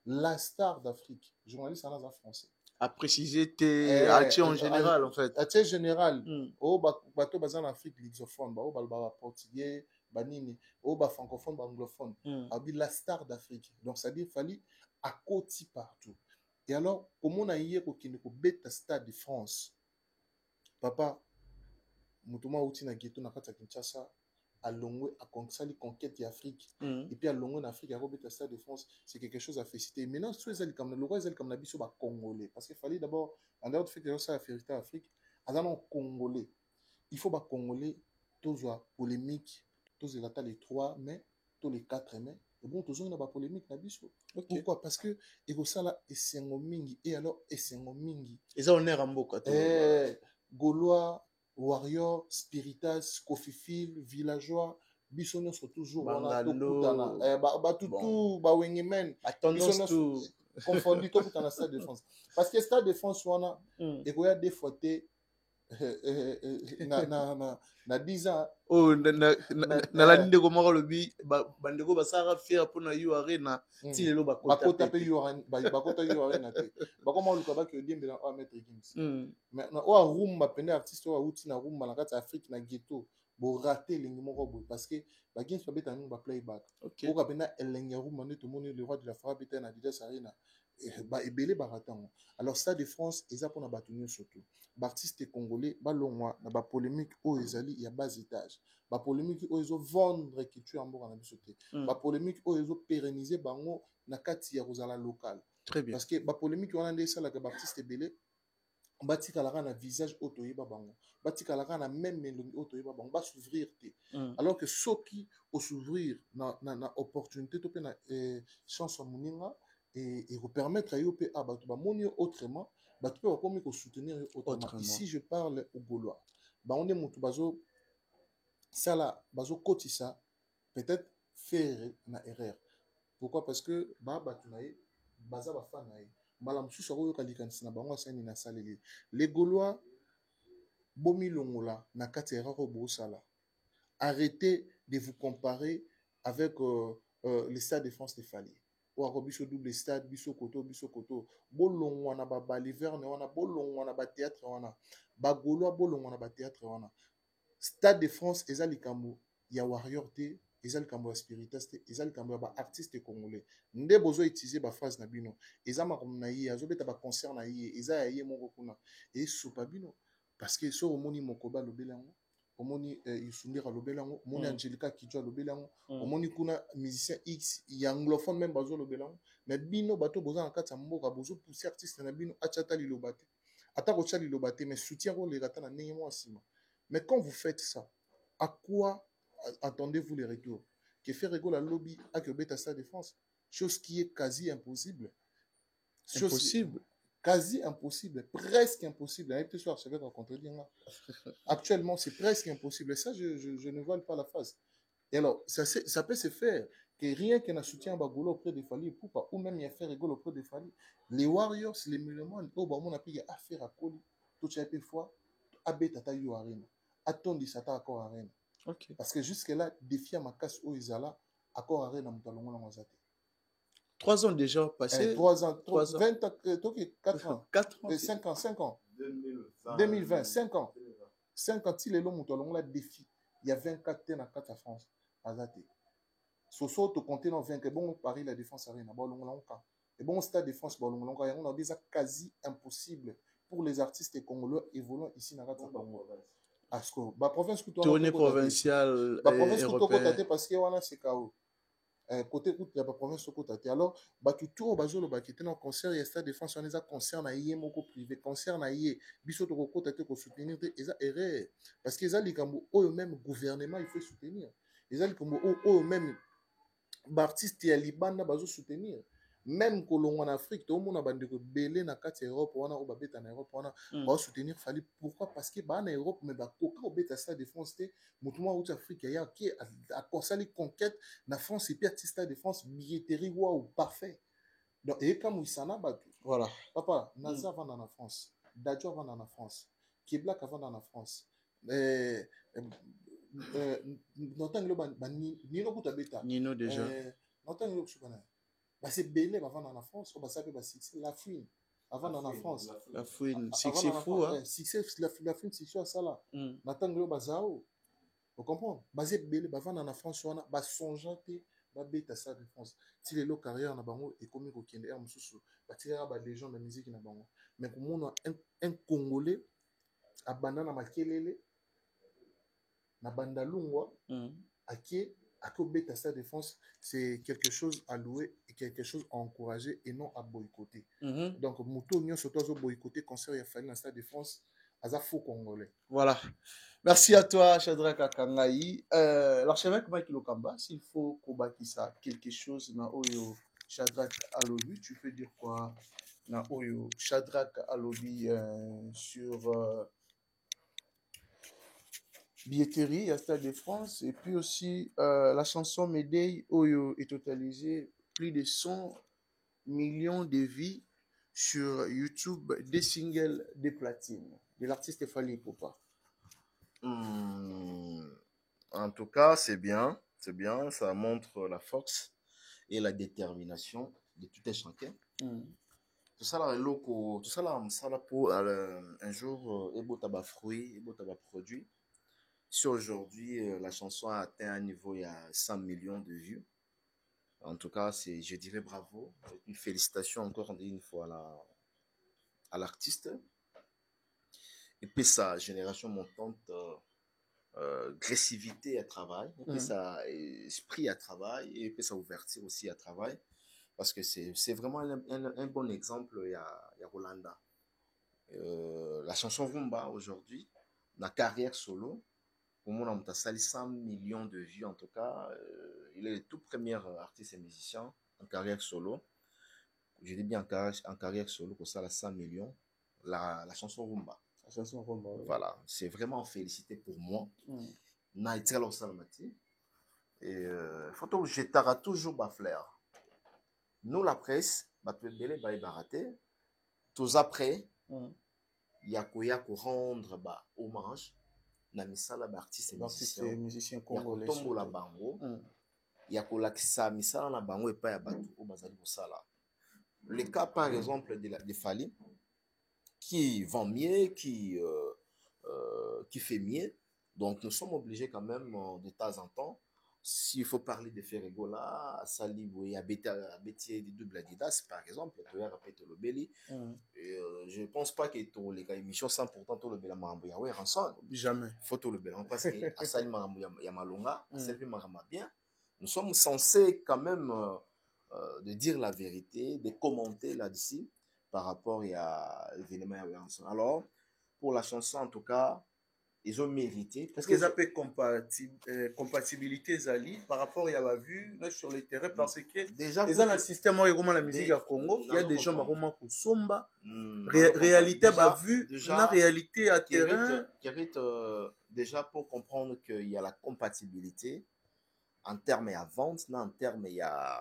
La star d'Afrique. Journaliste en français. À préciser tes Aché en général, en fait. Aché général. Au bateau bazan Afrique lusophone, au balba portugais, banini, au ba francophone, ba anglophone. Abi la star d'Afrique. Donc ça dit Fally à côté partout. Et alors, comment on a hier au Kineko beta stade de France. Papa, mutuma uti na ghetto na kata Kinshasa. À Longwe, à Kongsali, conquête d'Afrique. Et puis à Longwe, en Afrique, à Robert Stade de France, c'est quelque chose à féliciter. Maintenant, si vous êtes comme le roi, vous êtes comme la biso, congolais. Parce qu'il fallait d'abord, en dehors de fait que ça a fait Afrique, à un congolais. Il faut pas congolais, tous les polémiques, tous les 3 mai, tous les 4 mai. Et bon, tous les polémiques, la biso. Pourquoi? Parce que, et ça là, et c'est un mingi. Et alors, et c'est un mingi. Et ça, on est Rambo, quoi. Gaulois, Warrior, Spiritas, Kofifil, Villageois, Bissonio sont toujours Bangalo, Batutu, Bawengemen, Bissonio confondu tout dans la stade de France. Parce que stade de France, on a des fois na 10 ans. Oh, na la ligne de Gomorrah le bi, bandeko basara faire pour na yu arena, ti lelo bakota pe yu arena, bakota yu arena te. Bakoma lu kaba ke diembe na o mettre games. Maintenant o room ba pende artiste o uti na room na kati Afrique na ghetto, bo rater lingi moko bo parce que ba games ba beta ba playback. O ka penda elengi room na tout le monde le roi de la frappe beta na Didas Arena. Ba ebele baratango. Alors ça de France eza pour na batunyo surtout. Artistes congolais balongwa na ba polémique o ezali ya bas étage. Ba polémique o ezo vendre culture en mboka na biso te. Ba polémique o ezo pérenniser bango na kati ya kozala local. Très bien. Parce que ba polémique wana nde sala ka ba artiste belé batika la na visage otoyeba bango. Batika la na même melodi otoyeba bango ba s'ouvrir te. Alors que ceux qui au s'ouvrir na opportunité to pe na chance moninga et permettre à yope à batuba monio autrement. Bah, tu peux comme soutenir autrement. Ici, je parle au Gaulois. Bah, on est mon bazo, ça là, bazo kotisa, peut-être faire une erreur. Pourquoi? Parce que bah, batunaye, baza ba fanaye. Bah, la sur yo kalikansi na bango sani na saleli. Les Gaulois, bomi longola na katera robo sala. Arrêtez de vous comparer avec les stades de France de Fally. Ou biso double stade biso koto bolong wana ba baliverne wana bolong wana ba théâtre wana ba Gaulois bolong wana ba théâtre wana Stade de France ezali kambo ya Warrior te ezali kambo ya Spiritas te ezali kambo ya ba artiste congolais nde bozo utiliser ba phrase na bino ezama comme na ye azobeta ba concert na ye eza ya ye moko kuna et sopa bino parce que so omoni mokoba lobelango omoni Yusundira lobelango omoni Angelica Kidjo lobelango omoni kuna musicien X ya anglophone même bazo lobelango mais bino bato boza na kati ya mboka bozo pousser artiste na bino achata lilobate ata ko chali lobate mais soutien ko le gata na ndenge mo asima. Mais quand vous faites ça à quoi attendez-vous les retours que faire rigolo la lobby à que beta Stade de France, chose qui est quasi impossible, quasi impossible, presque impossible. Actuellement, c'est presque impossible. Et ça, je ne vole pas la face. Et alors, ça peut se faire. que rien que na soutien bagolo auprès de Fali Ipupa ou même il y a fait rigolo auprès de Fali. Les Warriors, les Mulemans, oh bah mon appui affaire à Koli, tout ça peu fois, abé tata yo arena, atondi sata accord arena. Ok. Parce que jusque là, défi à ma casse au Isala, accord arena mutalongo na mazate. 3 ans déjà passés. 3 ans, 3 ans. 20 ans, 4 ans. 4 ans. 5 ans, 5 ans. 2020. 2020, 5 ans. 5 ans, il est là, mutalongo la défi. Il y a 24 ans à 4 à France. Azate. Soso to compter dans 20 bon Paris la défense arena bolonga et bon stade de France bolonga on a déjà quasi impossible pour les artistes congolais évoluant ici dans la Congo parce que ba province que tournée provinciale ba province européenne parce que wana c'est KO côté route la province ko tate alors ba tout bazolo ba qui était dans concert et stade de France on les a concert na yé moko privé concert na yé biso to ko tate ko soutenir eza erreur parce que eza likambo au même gouvernement il faut soutenir eza likambo au même artiste ya libanda bazo soutenir même kolongo en Afrique to mona bandeko belé na kati Europe wana o babeta na Europe wana ba soutenir Fali pourquoi parce que ba na Europe mais ba koka o beta ça de France te mutumwa ou Afrique ya qui a consali conquête na France et puis artiste de France billetterie ou parfait donc et comme isana ba voilà papa Naza va na France Dadjo va na France Kiblak va na France notangelo nino kuta beta Nino déjà notangelo kusukana c'est belé avant en France on va savoir la fouine avant en France la fouine c'est fou hein succès la fouine c'est ça là notangelo bazao vous comprenez basé belé avant en France on a ba songeante ba beta ça de France si les locaux carrière na bango et comme ko kende mususu ba tirera ba légende de musique na bango mais pour moi un Congolais abandana makelele na bandalungwa aki beta sa défense c'est quelque chose à louer et quelque chose à encourager et non à boycotter donc muto nyo surtout zo boycotter concert ya Fali na sa défense aza faux congolais. Voilà, merci à toi Shadrack Akangai. L'archevêque Mike Lokamba, s'il faut kobaki ça quelque chose na oyo Shadrack alobi, tu peux dire quoi na oyo Shadrack alobi sur billetterie à Stade de France et puis aussi la chanson Médée Oyo est totalisé plus de 100 millions de vues sur YouTube, des singles des platines de l'artiste Fali Ipupa. En tout cas, c'est bien, ça montre la force et la détermination de tout un chacun. Tout ça là, loco, tout ça là, pour un jour, et taba fruit, et taba produit. Si aujourd'hui, la chanson a atteint un niveau, il y a 100 millions de vues. En tout cas, je dirais bravo. Une félicitation encore une fois à l'artiste. Et puis sa génération montante, agressivité à travail, et puis sa esprit à travail, et puis sa ouverture aussi à travail. Parce que c'est vraiment un bon exemple, il y a Rolanda. La chanson Rumba aujourd'hui, la carrière solo, pour moi, on a sali 100 millions de vues en tout cas. Il est le tout premier artiste et musicien en carrière solo. Je dis bien en carrière solo que ça a 100 millions. La chanson Rumba. La chanson Rumba. Oui. Voilà, c'est vraiment félicité pour moi. Na été là au Salamati. Et photo jetara toujours bas flair. Nous la presse, bah tu belé bah baraté. Tous après, il y a quoi rendre bah hommage. Na misala ba artiste musicien congolais tombo la bango ya kolakisa misala na bango epa ya batu o bazali kosala le cas par exemple de Fali qui vend mieux qui fait mieux donc nous sommes obligés quand même de temps en temps s'il faut parler de Ferregola Sali Boya Bétier de double Adidas par exemple tu as répété le belly je pense pas que tous les émissions 100% tout le belly marambo ya ouais rançon jamais faut tout le belly parce que Sali marambo ya malonga Sali maramba bien nous sommes censés quand même de dire la vérité de commenter là-dessus par rapport à l'événement ya rançon alors pour la chanson en tout cas ils ont mérité. Parce qu'ils appellent compatibilité Zali par rapport à la vue là, sur le terrain parce que déjà ils ont un système où la musique à Congo, il y a des gens qui somba réalité bah vue la réalité à terrain déjà pour comprendre qu'il y a la compatibilité en termes il y a vente, en termes il y a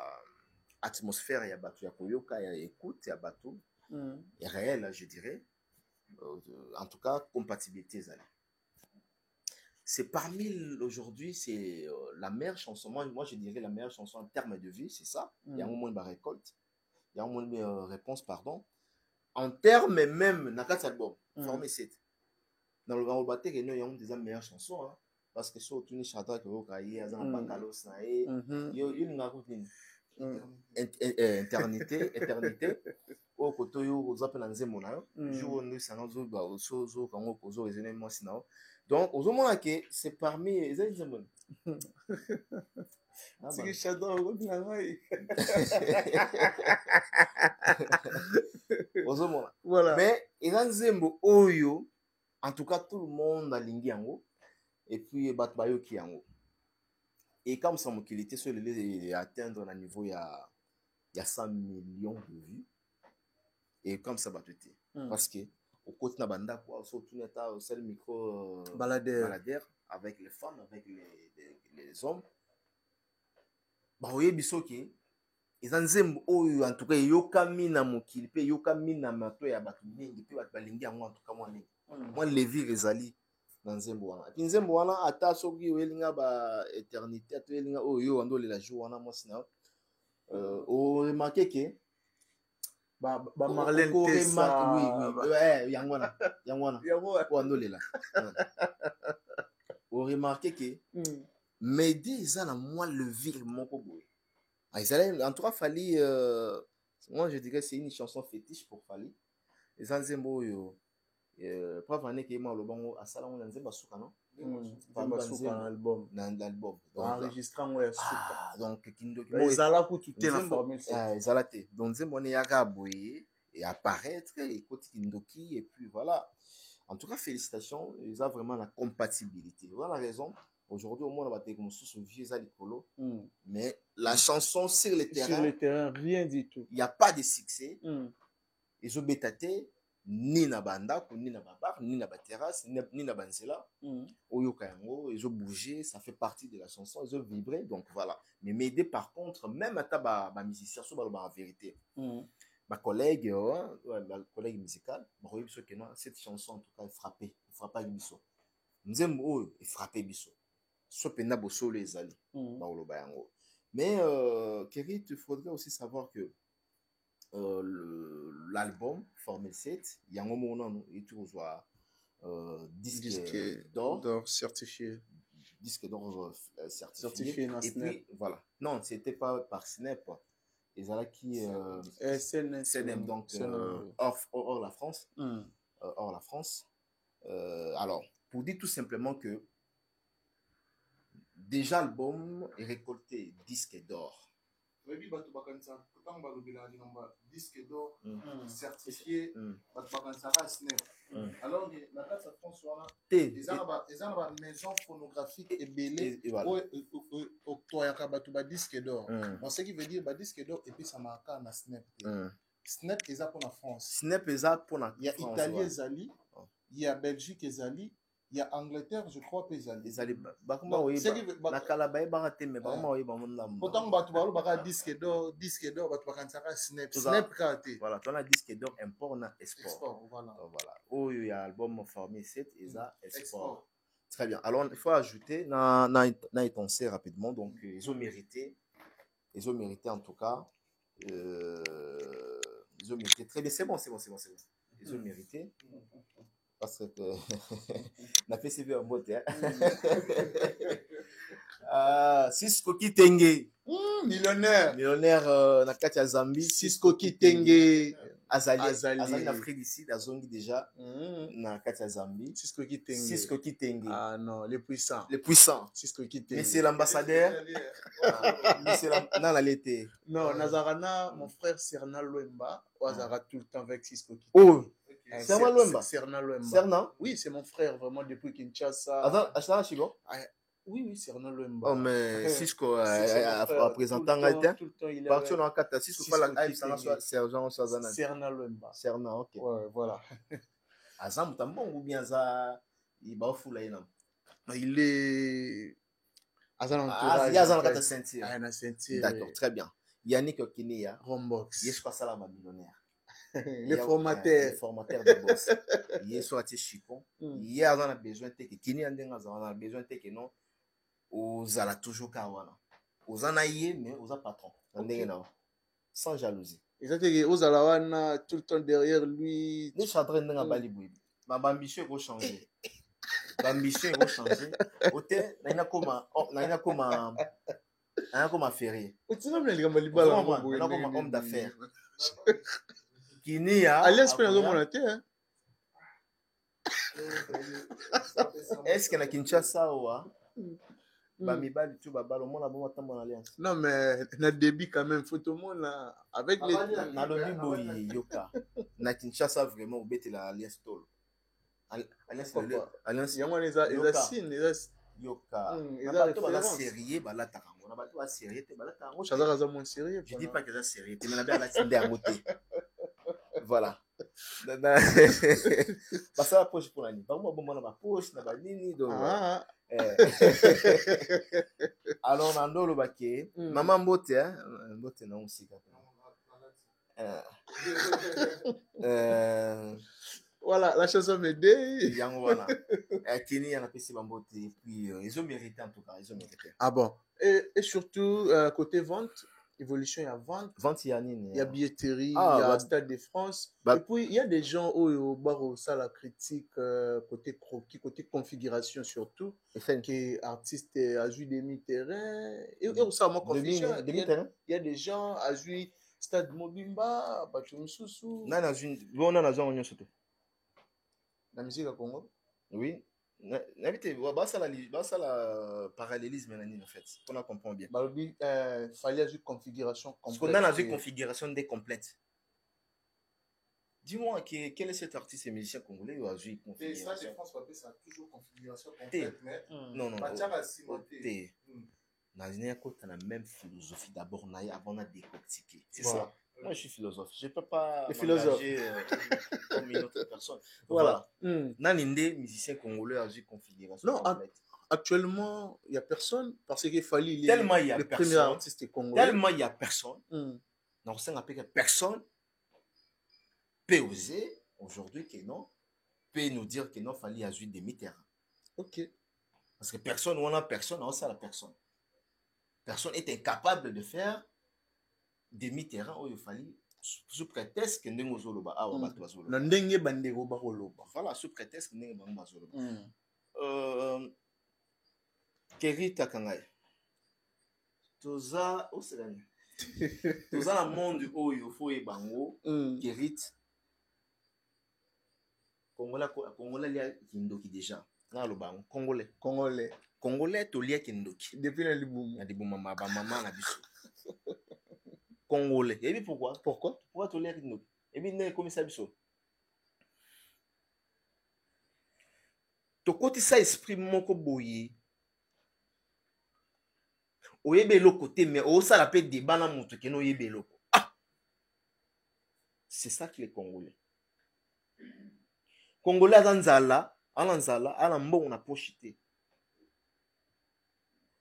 atmosphère, il y a bateau, il y a koyoka, il y a écoute, il y a bateau, il y a réel, je dirais. En tout cas, compatibilité, ça. C'est parmi aujourd'hui, c'est la meilleure chanson. Moi, je dirais la meilleure chanson en termes de vie, c'est ça. Il y a un moment de récolte, il y a un moment de réponse, pardon. En termes même, dans 4 albums, formé 7. Dans le grand batteur, il y a une des meilleures chansons. Hein, parce que sur tout le chanteur qui est au Bangalos, il y a une éternité. Au côté où vous appelez Nzembo na jour nous ça nous ba oso kango kozo raisonnement sinon donc aux moments que c'est parmi les Nzembo c'est que j'adore aux moments voilà mais les Nzembo oyo en tout cas tout le monde a lingi yango et puis batbayo ki yango et comme ça mon qu'il était sur les atteindre un niveau il y a 100 millions de vues. Et comme ça va tout être. Parce que au côté de banda quoi, surtout l'état au seul micro baladère avec les femmes, avec les hommes. Bah oui bisoki. Ils en zem en tout cas yoka mina mokili pe yoka mina mato ya batu mingi pe batu balingi yango en tout cas moi levi rezali dans nzembo wana. Puis nzembo wana ata soki welinga ba éternité ata welinga oyo ando le jour wana moi sina o remarqué que Marlène Tessa oui yangwana o ando le la o remarqué que Mehdi ça na moi le vir moko boy en tout cas Fally moi je dirais c'est une chanson fétiche pour Fally et ça nzembo yo preuve année que moi le bango asala on nzemba suka non album enregistrant ouais suka donc kindoki ezala ku tout la formule ezala te donc nzembo ne yaka boye et apparaître et côté kindoki et puis voilà en tout cas félicitations ils ont vraiment la compatibilité voilà la raison aujourd'hui au monde on va dire comme sous vieux zalikolo mais la chanson sur le terrain rien du tout il y a pas de succès ils ont bétaté ni na banda ni na babar ni na terrasse ni na banzela oyoka yango ils ont bougé ça fait partie de la chanson ils ont vibré donc voilà mais m'aider par contre même à ta musicien sur la vérité ma collègue musicale cette chanson en tout cas frappé biso nzembo est frappé biso so pena boso les ali ba yango mais Kerry il faudrait aussi savoir que l'album Formule 7 il y a un moment où il reçoit disque d'or certifié certifié et puis voilà non c'était pas par Snap et là qui SNM donc hors la France alors pour dire tout simplement que déjà l'album est récolté disque d'or disque d'or certifié alors la carte de France ils ont une maison phonographique et belé octroyaka bato ba disque d'or donc ce qui veut dire ba disque d'or et puis ça marque na Snap Snap eza pour la France Snap eza pour la il y a Italie ezali il y a Belgique ezali il y a Angleterre, je crois, ils allaient. La Calabaye barate mais ba ma oyeba monna. Pourtant batu balo baka disque d'or batu baka nsaka Snap kate. Voilà, ton la disque d'or import na export. Voilà. Oh il y a album formé 7 et ça export. Très bien. Alors il faut ajouter na étancé rapidement donc ils ont mérité en tout cas ils ont mérité très bien c'est bon ils ont mérité parce que on a fait CV en mode Cisco Kitenge millionnaire na kati ya Zambie Cisco Kitenge azali na Afrique d'ici azongi déjà na kati ya Zambie Cisco Kitenge ah non les puissants Cisco Kitenge mais c'est l'ambassadeur mais c'est la l'été non Nazarana mon frère Serna Loemba azara tout le temps avec Cisco Kitenge oh Serna Loemba oui c'est mon frère vraiment depuis Kinshasa attends Chigo oui Serna Loemba oh mais Cisco représentant Gaëtan partout dans kata Cisco pas la live ça sergent Sazana Serna Loemba ok ouais voilà azam tambon ou bien ça il ba fula ina il est Azan Ah, il y a dans la ceinture. Ah, na ceinture. D'accord, très bien. Yannick Okinia, Rombox. il est quoi ça là, ma millionnaire? Les formateurs. Les formateurs de boss. Il est soit chipon. Il y a dans besoin de Kini and on a besoin de non. Aux ala toujours kawana. Aux anaïe, mais aux patrons. Sans jalousie. Ils ont dit aux alawana tout le temps derrière lui. Nous sommes en train de baliboui. Ma ambition va changer. L'ambition va changer. Ote, naina comme férié. Tu n'as pas les gambalibala. On a comme homme d'affaires. Kinia. Alias peut nous montrer. Est-ce que na Kinshasa ou Bamibali tu babalo mon abo matambo na alliance. Non mais na débit quand même faut tout le monde là avec les na lobi boy yoka. Na Kinshasa vraiment obete la alliance tolo. Alliance yango les signes les yoka. ils ont référence sérieux balata kango. Na bato ba sérieux te balata kango. Chazara za mon sérieux. Je dis pas que ça sérieux, mais na bien la tinde à moté. Voilà. Parce que la poche pour l'année. Pas moi, bon, ma poche, na banini. Alors, on a le baquet. Maman Mbote, hein. Mbote, non, aussi. Voilà, la chanson m'aide. Voilà. Kini, on a passé Mbote. Et puis, ils ont mérité en tout cas. Ils ont mérité. Ah bon. Et surtout, côté vente. Évolution, il y a vente, il y a billetterie, il y a Stade de France. Et puis, il y a des gens au bar au salle à critique, côté croquis, côté configuration surtout, qui artistes à jouer demi-terrain. Et ça, moi, configuration. Il y a des gens à jouer Stade Mobimba, Bachoum Soussou. Non, on a joué la musique à Congo. Oui. Ça la parallélisme en fait on a comprend bien fallait ajouter configuration complète parce qu'on a ajouté configuration des complètes. Dis-moi quel est cet artiste et musicien congolais qui a ajouté configuration? Ça, je pense que ça a toujours configuration complète, mais non tu as la même philosophie d'abord avant de décortiquer, c'est ça. Moi, je suis philosophe. Je ne peux pas m'engager comme une autre personne. Voilà. Naninde, musicien congolais, a joué configuration complète. Actuellement, il n'y a personne parce qu'il fallait le premier artiste congolais. Tellement il n'y a personne. Donc, ça n'a pas que personne peut oser aujourd'hui que non, peut nous dire que non, il fallait ajouter des mi-terrains. Ok. Parce que personne, on a personne, on sait la personne. Personne est incapable de faire demi-terrain où il fallait sous prétexte que nous sommes voilà, sous prétexte que nous sommes Kerita Kangai. Toza, où c'est la nuit? Toza le monde où il faut y bango. Kerit. Congolais, il y a Kindoki déjà. Là, le bango. Congolais, tu lia Kindoki. Depuis la Liboum. La Liboum, maman, la biso. Congolais. Et puis pourquoi? Pourquoi tu lia Kindoki? Et puis, il est comme ça, biso. Tu côté ça, esprit, mon koboyi. Oyebe le côté, mais au ça la paix des banan montre que no yebe le. C'est ça qui est congolais. Congolais alanzala, alambo on a pochité.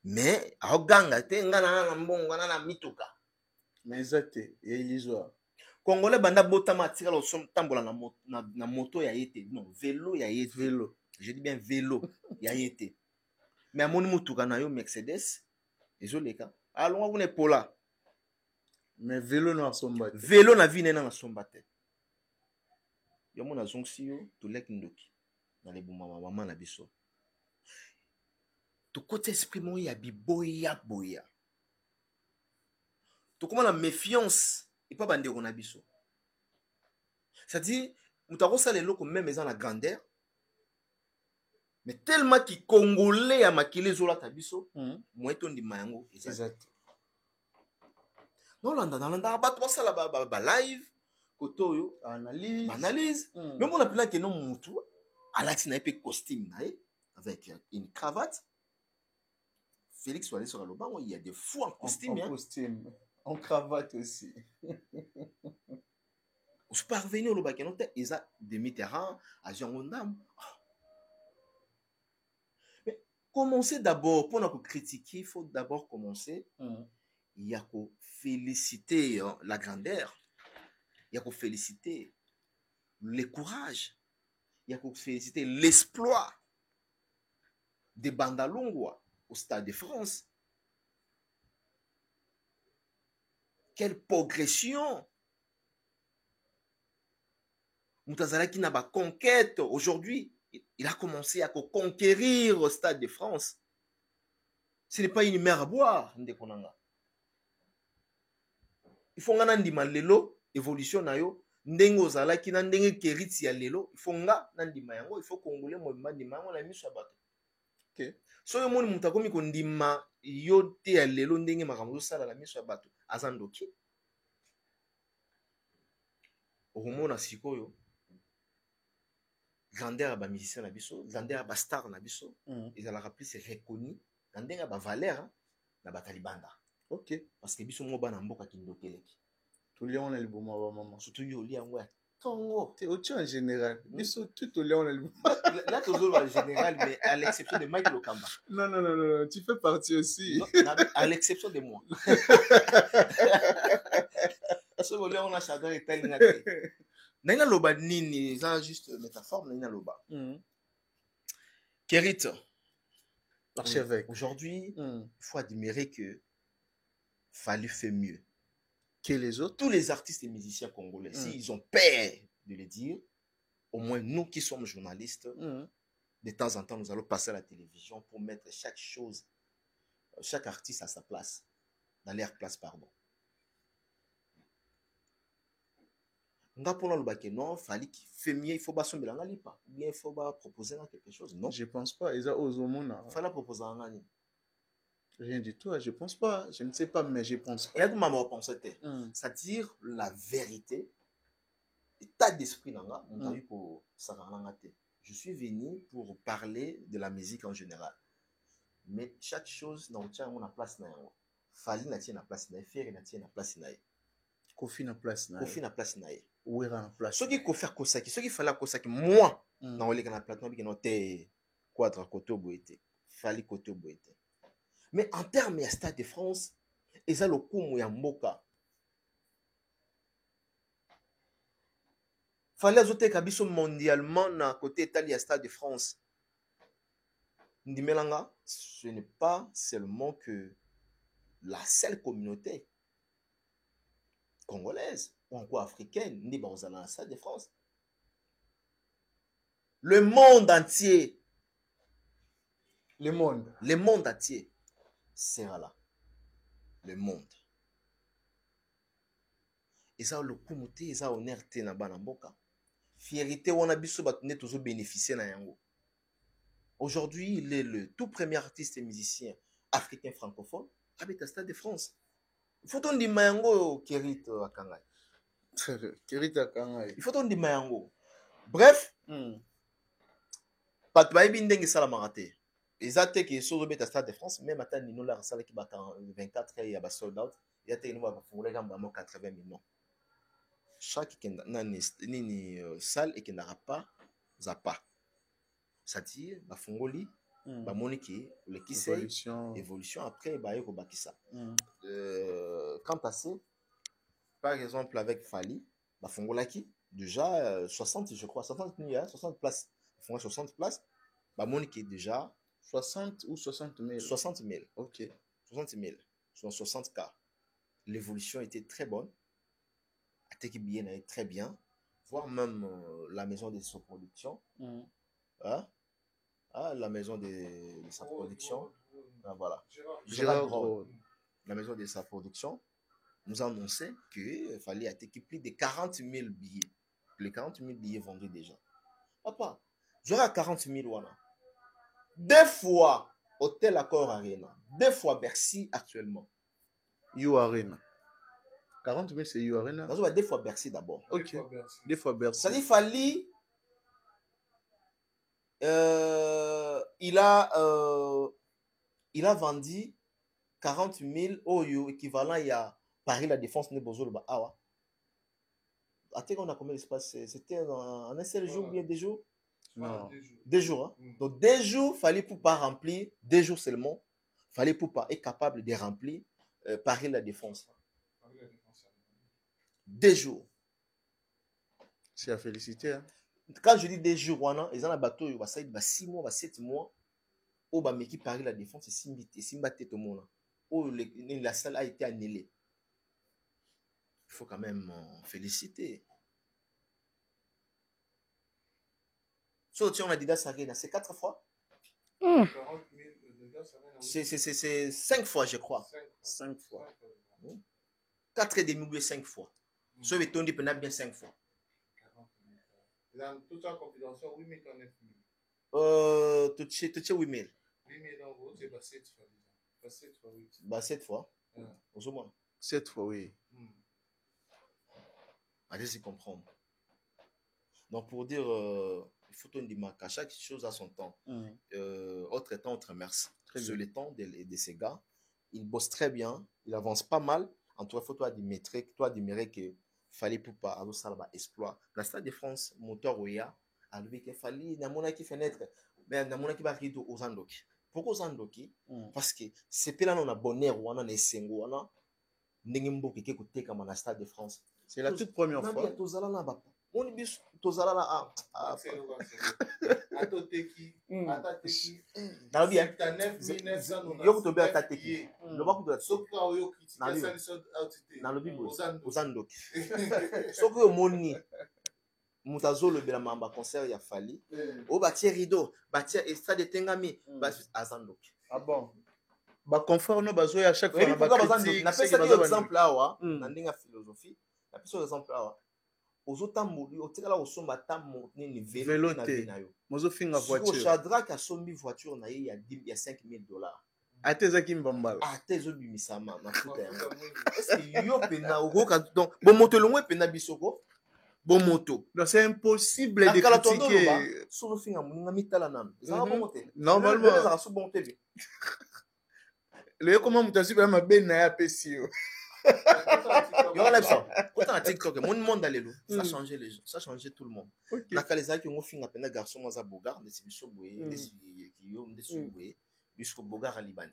Mais aganga te ngana na mbongo na mituka. Mais zate, yelizwa. Congolais banda botama tira lo som tambola na moto ya yete. Non, vélo ya yete. Vélo. Je dis bien vélo ya yete. Mais à mon mutuka na yo Mercedes. Désolé, allons on est pour là. Mais vélo na somba. Vélo na vie na somba te. Yo mona zonksio to lek ndoki. Na le maman na biso. To côté esprit mon ya boya. To comment la méfiance et pas bande on a biso. C'est-à-dire mutako ça les loko même dans la grandeur. Mais tellement qui congolais à makile zola tabiso, moi ton di mayango exact. Non landa ba to ça la live koto yo analyse. Même on appelle que non mutu alati na épée costume avec une cravate. Félix Wallé sur le banc, il y a des fous en costume en cravate aussi. On se parvenir au bac non ils a demi-terrain à Jean Ondam. commencer d'abord, pour nous critiquer, il faut d'abord commencer. Il y a qu'à féliciter la grandeur, il y a qu'à féliciter le courage, il y a qu'à féliciter l'exploit de Bandalungwa au Stade de France. Quelle progression! Moutazalaki n'a pas conquête aujourd'hui. Il a commencé à conquérir au Stade de France. Ce n'est pas une mer à boire. Il faut que nous lelo évolution na yo ndenge ozalaki na ndenge keriti ya lelo il faut nga ndima yango il faut congolais mo ndima yango na miso bato. OK. So yo moni mutakomi ko ndima yo te ya lelo ndenge makambo sala na miso bato azandoki. Omona sikoyo grandeur ba musicien na biso, grandeur ba star na biso, ils ont rappelé c'est reconnu, grandeur ba valeur na ba talibanda. OK, parce que biso mo bana mboka kindokeleki. Tout le monde a le bon maman. Surtout yo li yango ya tongo. T'es au en général. Biso tout le monde a le bon. Là toujours en général mais à l'exception de Mike Lokamba. Non, tu fais partie aussi. Non, à l'exception de moi. Ce volet on a chacun et tel ngate. Naina loba nini, ça juste métaphore naina loba. Kerit, l'archevêque. Aujourd'hui, il faut admirer que Fally fait mieux que les autres. Tous les artistes et musiciens congolais, s'ils ont peur de le dire, au moins nous qui sommes journalistes, de temps en temps, nous allons passer à la télévision pour mettre chaque chose, chaque artiste à sa place, dans leur place, pardon. Non, Fally qui fait mieux, il faut pas sommer dans lipa. Ou bien il faut pas proposer quelque chose. Non. Je pense pas. Il faut proposer un gagnant. Rien du tout, je pense pas. Je ne sais pas, mais je pense pas. Et maman pensait, c'est-à-dire la vérité, l'état d'esprit nanga, je suis venu pour parler de la musique en général. Mais chaque chose n'a pas place na yango. Fally na tient na place na, Ferry na tient na place na. Kofi na place na. Kofi na place na. Ouera na place. Ce qui ko faire kosaki, ce qui fallait kosaki moi na oleka na plateau bi noté quadra côté boité. Fally côté boité. Mais en termes de Stade de France, ils ont le coup ya mboka. Fallait ajouter kabiso mondialement na côté Italie Stade de France. Ndimelanga, ce n'est pas seulement que la seule communauté congolaise ou encore africaine ni dans le Stade de France. Le monde entier. Le monde entier. Sera là. Le monde. Et ça, le kumute, et ça, honneur, na banamboka. Fierté, on a biso batouné toujours bénéficier na yango. Aujourd'hui, il est le tout premier artiste et musicien africain francophone avec le Stade de France. Il faut qu'on dise mayango Kerit Akangai. Kerit Akangai. Il faut qu'on dise mayango. Bref, pas de baïbi ndenge salamaraté. Les athées qui sont au Stade de France, même à nous la salle qui bat en 24 heures, il y a des soldats, il y a des gens qui font les gars 80 millions. Chaque salle et qui n'aura pas, zappa. C'est-à-dire, la fongoli, la moniki, le qui sait, évolution après, bah, il y a ça. Quant à ça, par exemple, avec Fally, la fongolaki, déjà 60, je crois, 60 milliards, 60 places. 60 places, bah, moniki déjà. 60 ou 60 000 60 000. Ok. 60 000. Sur 60 cas. L'évolution était très bonne. Ateki bien est très bien. Voire même la maison de sa production. La maison de sa production. Voilà. Gérard Gros. La maison de sa production nous a annoncé qu'il fallait attaquer plus de 40 000 billets. Les 40 000 billets vendus déjà. Papa, j'aurai 40 000 wana. 2 fois Hôtel Accor Arena, 2 fois Bercy actuellement. You Arena. 40 000 c'est You Arena. 2 fois Bercy d'abord. Ok. 2 fois Bercy. Ça dit Fally, il a vendu 40 000 au équivalent il y a Paris la Défense ne besoin de Awa. On a combien d'espace? C'était en un seul jour ou bien des jours? Non. 2 jours. Hein? Donc 2 jours, fallait pour pas remplir, 2 jours seulement, fallait pour pas être capable de remplir Paris la Défense. 2 jours. C'est à féliciter. Hein? Quand je dis 2 jours, ils ont un bateau, il va 6 mois, 7 mois. Au bas, mais qui Paris la Défense, c'est Simba tout le monde. Où la salle a été annulée. Il faut quand même féliciter. So, tu as Adidas Arena, c'est 4 fois. C'est 5 fois, je crois. 5 fois. 4 et demi, 5 fois. So, il tourne bien 5 fois. Dans toute sa confidentielle, 8 000 ou 9 000. Tu as 8 000. 8 000 euros, c'est 7 fois. 7 fois, oui. 7 fois. Au moins. 7 fois, oui. Allez-y comprendre. Donc, pour dire, il faut tenir du marque. À chaque chose à son temps. Autre temps, autre merci. Sur le temps de ces gars, ils bossent très bien. Ils avancent pas mal. En tout cas, il faut toi admirer que fallait pour pas avoir ça exploit. La Stade de France, moteur Oya, a lui qu'il fallait, n'a mon qui fenêtre, mais n'a mon qui va rideau aux Andoki. Pourquoi aux Andoki? Parce que c'est pas là on a bonheur ou on a les sengo, on a n'engimbo qui écoute comme la Stade de France. C'est la toute première fois. On est bis tozala na Atoteki. na bien yo to be Atoteki. atateki le ba ku do Soka oyo Na kritika lui. sali outité. na lobi Ozando. ozandoki soki omoni moto azolobela mamba concert ya fali oyo batie rideau batie estade etengami azandoki. Ah bon? Baconfort no bazoya à chaque fois. Napesa exemple awa na ndenge ya philosophie. Napesa exemple awa ozotamboli otikala osomba tamo nini vélo na vie na yo mozofinga voiture. Shadrach asombi voiture na ye ya 5 000 $. Ate ezaki mbambala. Ate ezobimisa mafuta yango. Est-ce yo pena okoka donc bomoto elongo epena bisoko bomoto. Donc c'est impossible de critiquer. Solo finga muninga mitala nanu. Ezala bomote. Normalement. Ezala so bomote bi. Le comment mutasi ba mabe na ya pesi yo. Il y a ça. Quand on TikTok, mon monde allait là. Ça a changé les gens, ça a changé tout le monde. La calesa qui ont fait un peine garçon moi à Bogar, des bisoboué, des ont des soboué, jusqu'au Bogar à Liban.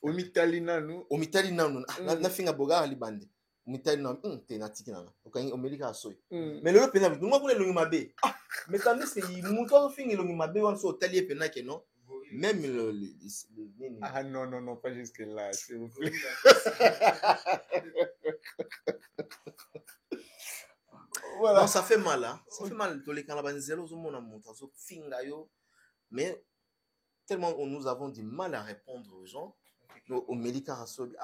Au Mitalina nous. Au Mitalina nous. Na finga Bogar à Liban. Au Mitalina, t'es natique là. Au Kanye, au Mélica soy. Mais le peine, nous moi connais le Ngimabé. Mais quand c'est mon temps fingi le Ngimabé, on se hôtelier peine que non. Même Ah non, pas jusque là, s'il vous plaît. Voilà. Non, ça fait mal, hein. Ça fait mal. Mais tellement nous avons du mal à répondre aux gens. Au Mélica Rassobi,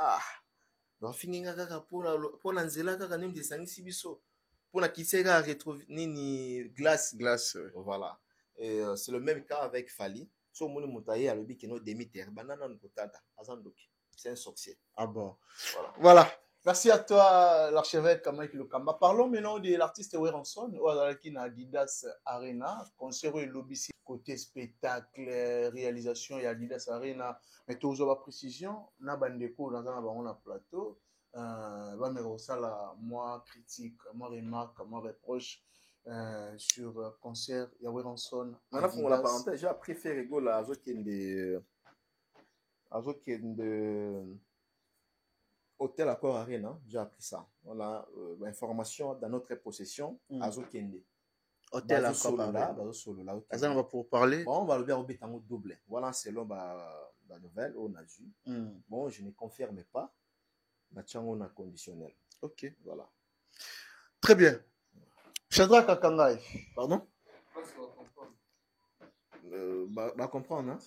on finit pour l'anzela kaka nem de sangisi biso. Pour la kisega rétro nini glace. Voilà. Et c'est le même cas avec Fali. So moni mutaye a lobi kino demiter banana nkotata azandoki. C'est un sorcier. Ah bon. Voilà. Merci à toi, l'archevêque Kamaïki Lokamba. Parlons maintenant de l'artiste Weranson, qui na Adidas Arena. Concert et lobby côté spectacle, réalisation et Adidas Arena. Mais toujours la précision, na bandeko dans un plateau. Moi critique, moi remarque, moi reproche. Sur concert Yahweh Ranson. Maintenant, pour la parenthèse, j'ai préféré go la Hôtel Accor Arena, j'ai appris ça. On a l'information dans notre possession. Azokende. Hôtel Accor Arena. On va pour parler. Bon, on va le faire au bétango double. Voilà, selon la nouvelle, on a vu. Bon, je ne confirme pas. On a conditionnel. Ok. Voilà. Très bien. Shadrach Kakangai. Pardon? Comprendre, hein?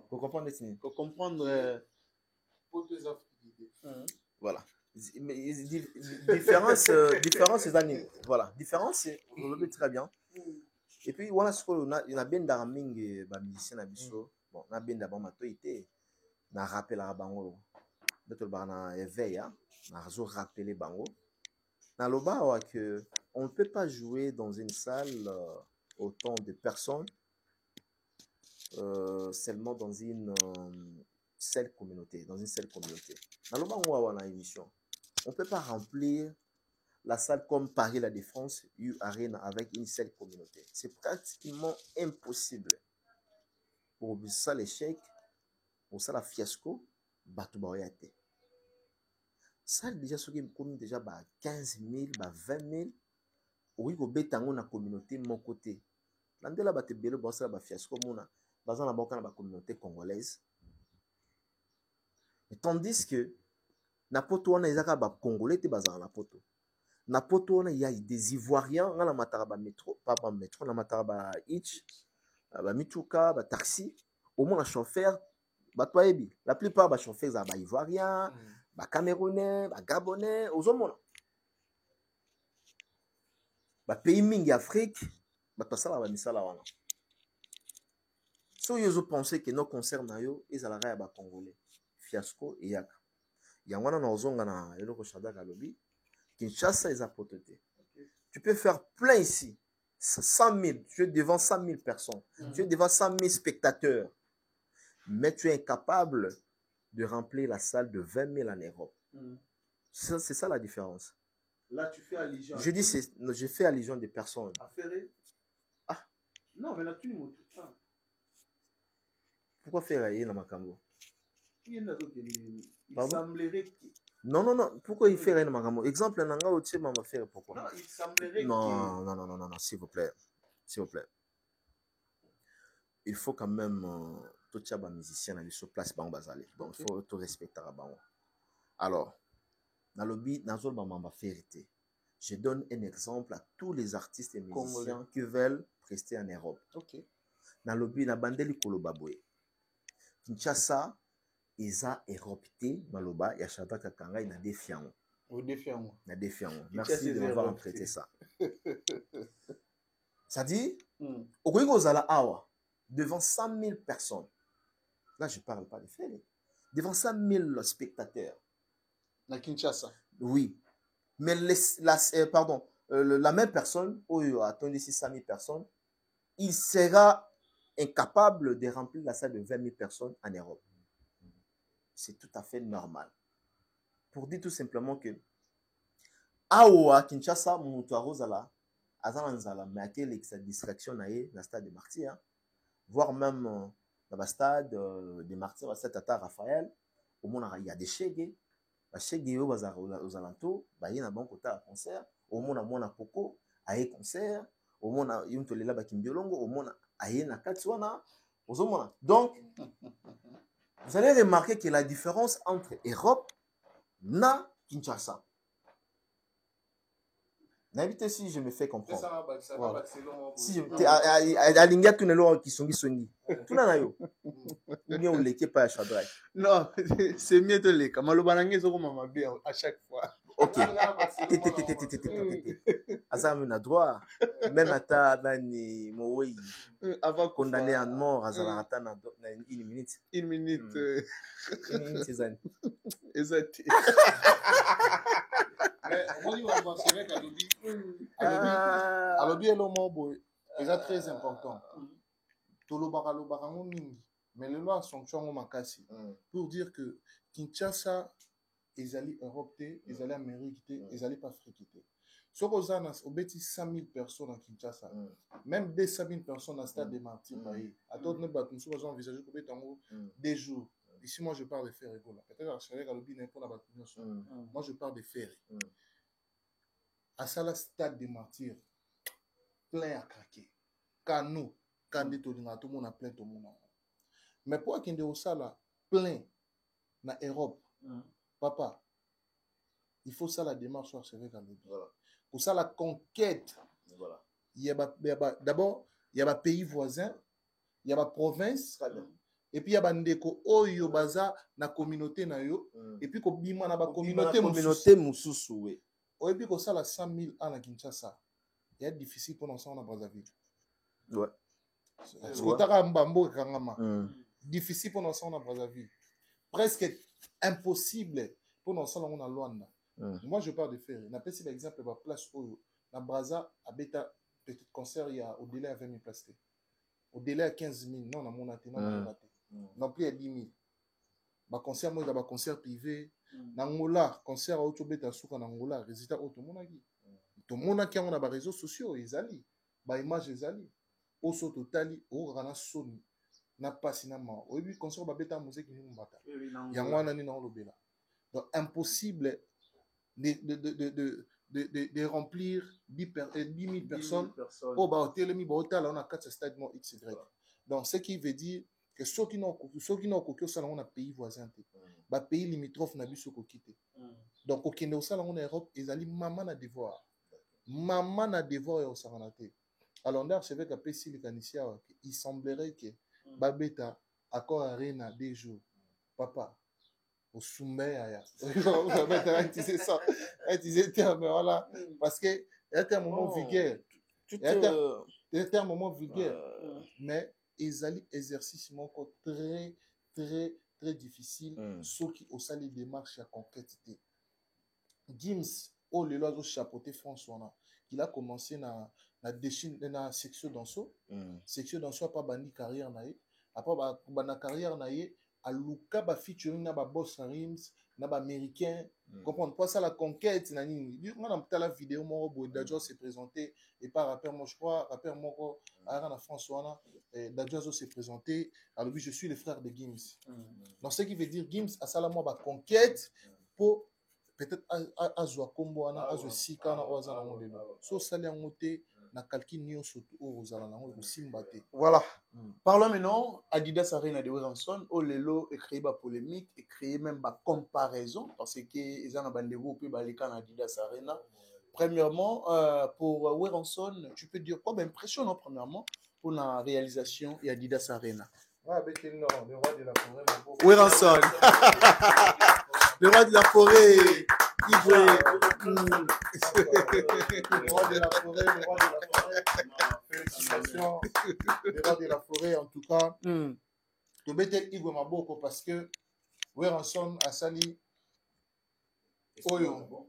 Pour comprendre les signes. Pour comprendre. Voilà. Différence, c'est années. Voilà. Différence, on le très bien. Et puis, voilà ce qu'on a. Il y a bien d'arming, musicien à biso. Bon, on a bien d'abord ma toité. On a rappelé la bango. D'autres barna éveil, hein? On a rappelé bango. Dans le bas, on ne peut pas jouer dans une salle autant de personnes seulement dans une seule communauté. Dans une seule communauté. Dans le bas, on a une émission. On ne peut pas remplir la salle comme Paris La Défense, U Arena avec une seule communauté. C'est pratiquement impossible. Pour ça l'échec, pour ça la fiasco, bateau baoyate. Ça déjà ce qui me déjà 15 000, 20 000. Oui, go betango na communauté mon côté. Landela bate belo bossa ba fiasco mona. Bazan la boka na ba communauté congolaise. Et tandis que na poto wana ezaka ba congolais te bazan na poto. Na poto wana il y a des ivoiriens na matara ba métro, pas ba métro na matara ba hitch, ba mituka, ba taxi, au moins chauffeur ba toyebi. La plupart ba chauffeurs za ba ivoiriens, ba camerounais, ba gabonais, ozomona. Ba pays mingi Afrique, ba pasala ba misala wana. So yo pensez que nos concerts na yo ezalaka ya ba congolais. Fiasco et yaka. Yangwana na ozonga na eloko Shadrack alobi. Kinshasa est à poteté. Tu peux faire plein ici. 100 000. Tu es devant 100 000 personnes. Tu es devant 100 000 spectateurs. Mais tu es incapable de remplir la salle de 20 000 en Europe. C'est ça la différence. Là, tu fais allusion. Je fais allusion des personnes. Affairé. Ah. Non, mais là, tu ne montres pas. Pourquoi faire ailleurs dans Makambo? Il semblerait que... Non. Pourquoi il fait rien dans Makambo? Exemple, Nanga Otie m'a fait pourquoi? Non, il semblerait non, s'il vous plaît. S'il vous plaît. Il faut quand même tout ça, musicien, aller sur place, donc il faut tout respecter. Alors, dans le lobby, dans le moment vérité, je donne un exemple à tous les artistes et musiciens qui veulent rester en Europe. Dans le lobby, dans Bandeli Kolobabwe, Kinshasa, Eza Europe te maloba ya Shadrack Kakanga na défiant. Na défiant. Merci de m'avoir prêté ça. Ça dit, au Zala Awa, devant 100 000 personnes. Là, je ne parle pas de faits. Devant 100 000 spectateurs. Na Kinshasa. Oui. Mais la même personne, où attendez ici 100 000 personnes, il sera incapable de remplir la salle de 20 000 personnes en Europe. C'est tout à fait normal. Pour dire tout simplement que Awa Kinshasa, Moutouaro Zala, Azan Zala, mais à quelle distraction na stade de Martyrs, voire même dans le stade de Martyrs, le stade Tata Raphaël, au moins il y a des chègues, les chègues aux alentours, il y a un bon côté à concert, au moins il y a un Coco, il y a un concert, au moins il y a un Tolela Bakimbiolongo, au moins il y a un Katsuana, donc, vous allez remarquer que la différence entre Europe et Kinshasa. N'invite si je me fais comprendre. Si je à l'inga tout le qui sont tout na yo. Ou bien on l'équipe pas à Shadrack. Non, c'est mieux de les Kamalobanangé zo mama bien à chaque fois. OK. Azam na droit même ata bani moyi avant condamné à mort azala na une minute. Une minute. Une minute c'est ça. Exact. Alors bien le mot est très important. Tolobara lobarango mingi mais le loi sanction makasi pour dire que Kinshasa ezali Europe te, ezali Amérique te, ezali pas Afrique te. Ce qu'on a au bêtis 100 000 personnes à Kinshasa, même 200 000 personnes à Stade des Martyrs, à d'autres nous avons envisagé que des jours. Ici, moi, je parle de faire rigolo. Peut-être que je vais pour la bâtiment. Moi, je parle de faire. À ça, le Stade des Martyrs, plein à craquer. Quand nous, quand tout le monde a plein tout le monde. Mais pour qu'il y ait au sala plein en Europe, papa, il faut ça la démarche sur ce voilà. Pour ça la conquête. Voilà. D'abord, il y a des pays voisins, il y a des provinces, et puis il y a des ndeko oyo baza na communauté na yo, et puis ko bima na ba communauté mususu oui. Et puis ko ça la 100 000 ans à Kinshasa. Il est difficile pour nous ça na Brazzaville. Ouais. Difficile pour nous ça na Brazzaville. Presque impossible pour nous ça na Luanda. Moi, je parle de faire. On appelle par exemple la place où la Brazza a bêta petit concert il y a au délai à 20 000 places. Au délai à 15 000, non, on a non plus à 10 000. Bah concert moi, il y a concert privé. N'Angola, concert à Otobeta Souka n'Angola, résultat automonagi. tomonaki yango na baréseaux sociaux ezali baimage ezali oso totali okokaka na soni na pasi na mawa oyebi concert babeta muziki nini mbata yango wana nini naolobela donc impossible de remplir 10 000 personnes oyo baotelemi baotala na kati ya stade mo xy donc ce qui veut dire que soki na okoki osala yango na pays voisin te bapays limitrophe na biso okoki te donc okende kosala yango na Europe ezali mama na devoir ya kosangana te alors nde archevêque apesi likanisi awa il semblerait que babeta accord arena 2 jours papa osumba yaya utiliser terme voilà parce que c'est un moment vulgaire c'est un moment vulgaire mais ezali exercice moko très très très difficile soki osali démarche ya conquête te Gims o lelo azo chapeauter France wana il a commencé na section danso section danso apa bandi carrière na ye apa bana carrière na ye aluka ba featuring na ba boss rims na ba américain comprendre pas ça la conquête na nini on a la vidéo moko boy Dadjo s'est présenté et par rappeur moi je crois rappeur moko ara na France wana Dadjo s'est présenté alors je suis le frère de Gims donc ce qui veut dire Gims a sala moi ba conquête pour peut-être azwa kombo wana azwa sika na oza na modelo so sali yango te na calcul nyonso o ozala nango kosimba te voilà parlons maintenant Adidas Arena de Werenson o lelo créé ba polémique et créé même ba comparaison parce que ils ont bandeko pe baleka na Adidas Arena premièrement pour Werenson tu peux dire quoi impression non premièrement pour la réalisation et Adidas Arena le roi de la forêt Werenson le roi de la forêt le roi de la forêt félicitations le roi de la forêt en tout cas to betel Igwe Maboko parce que Werenson asali oyo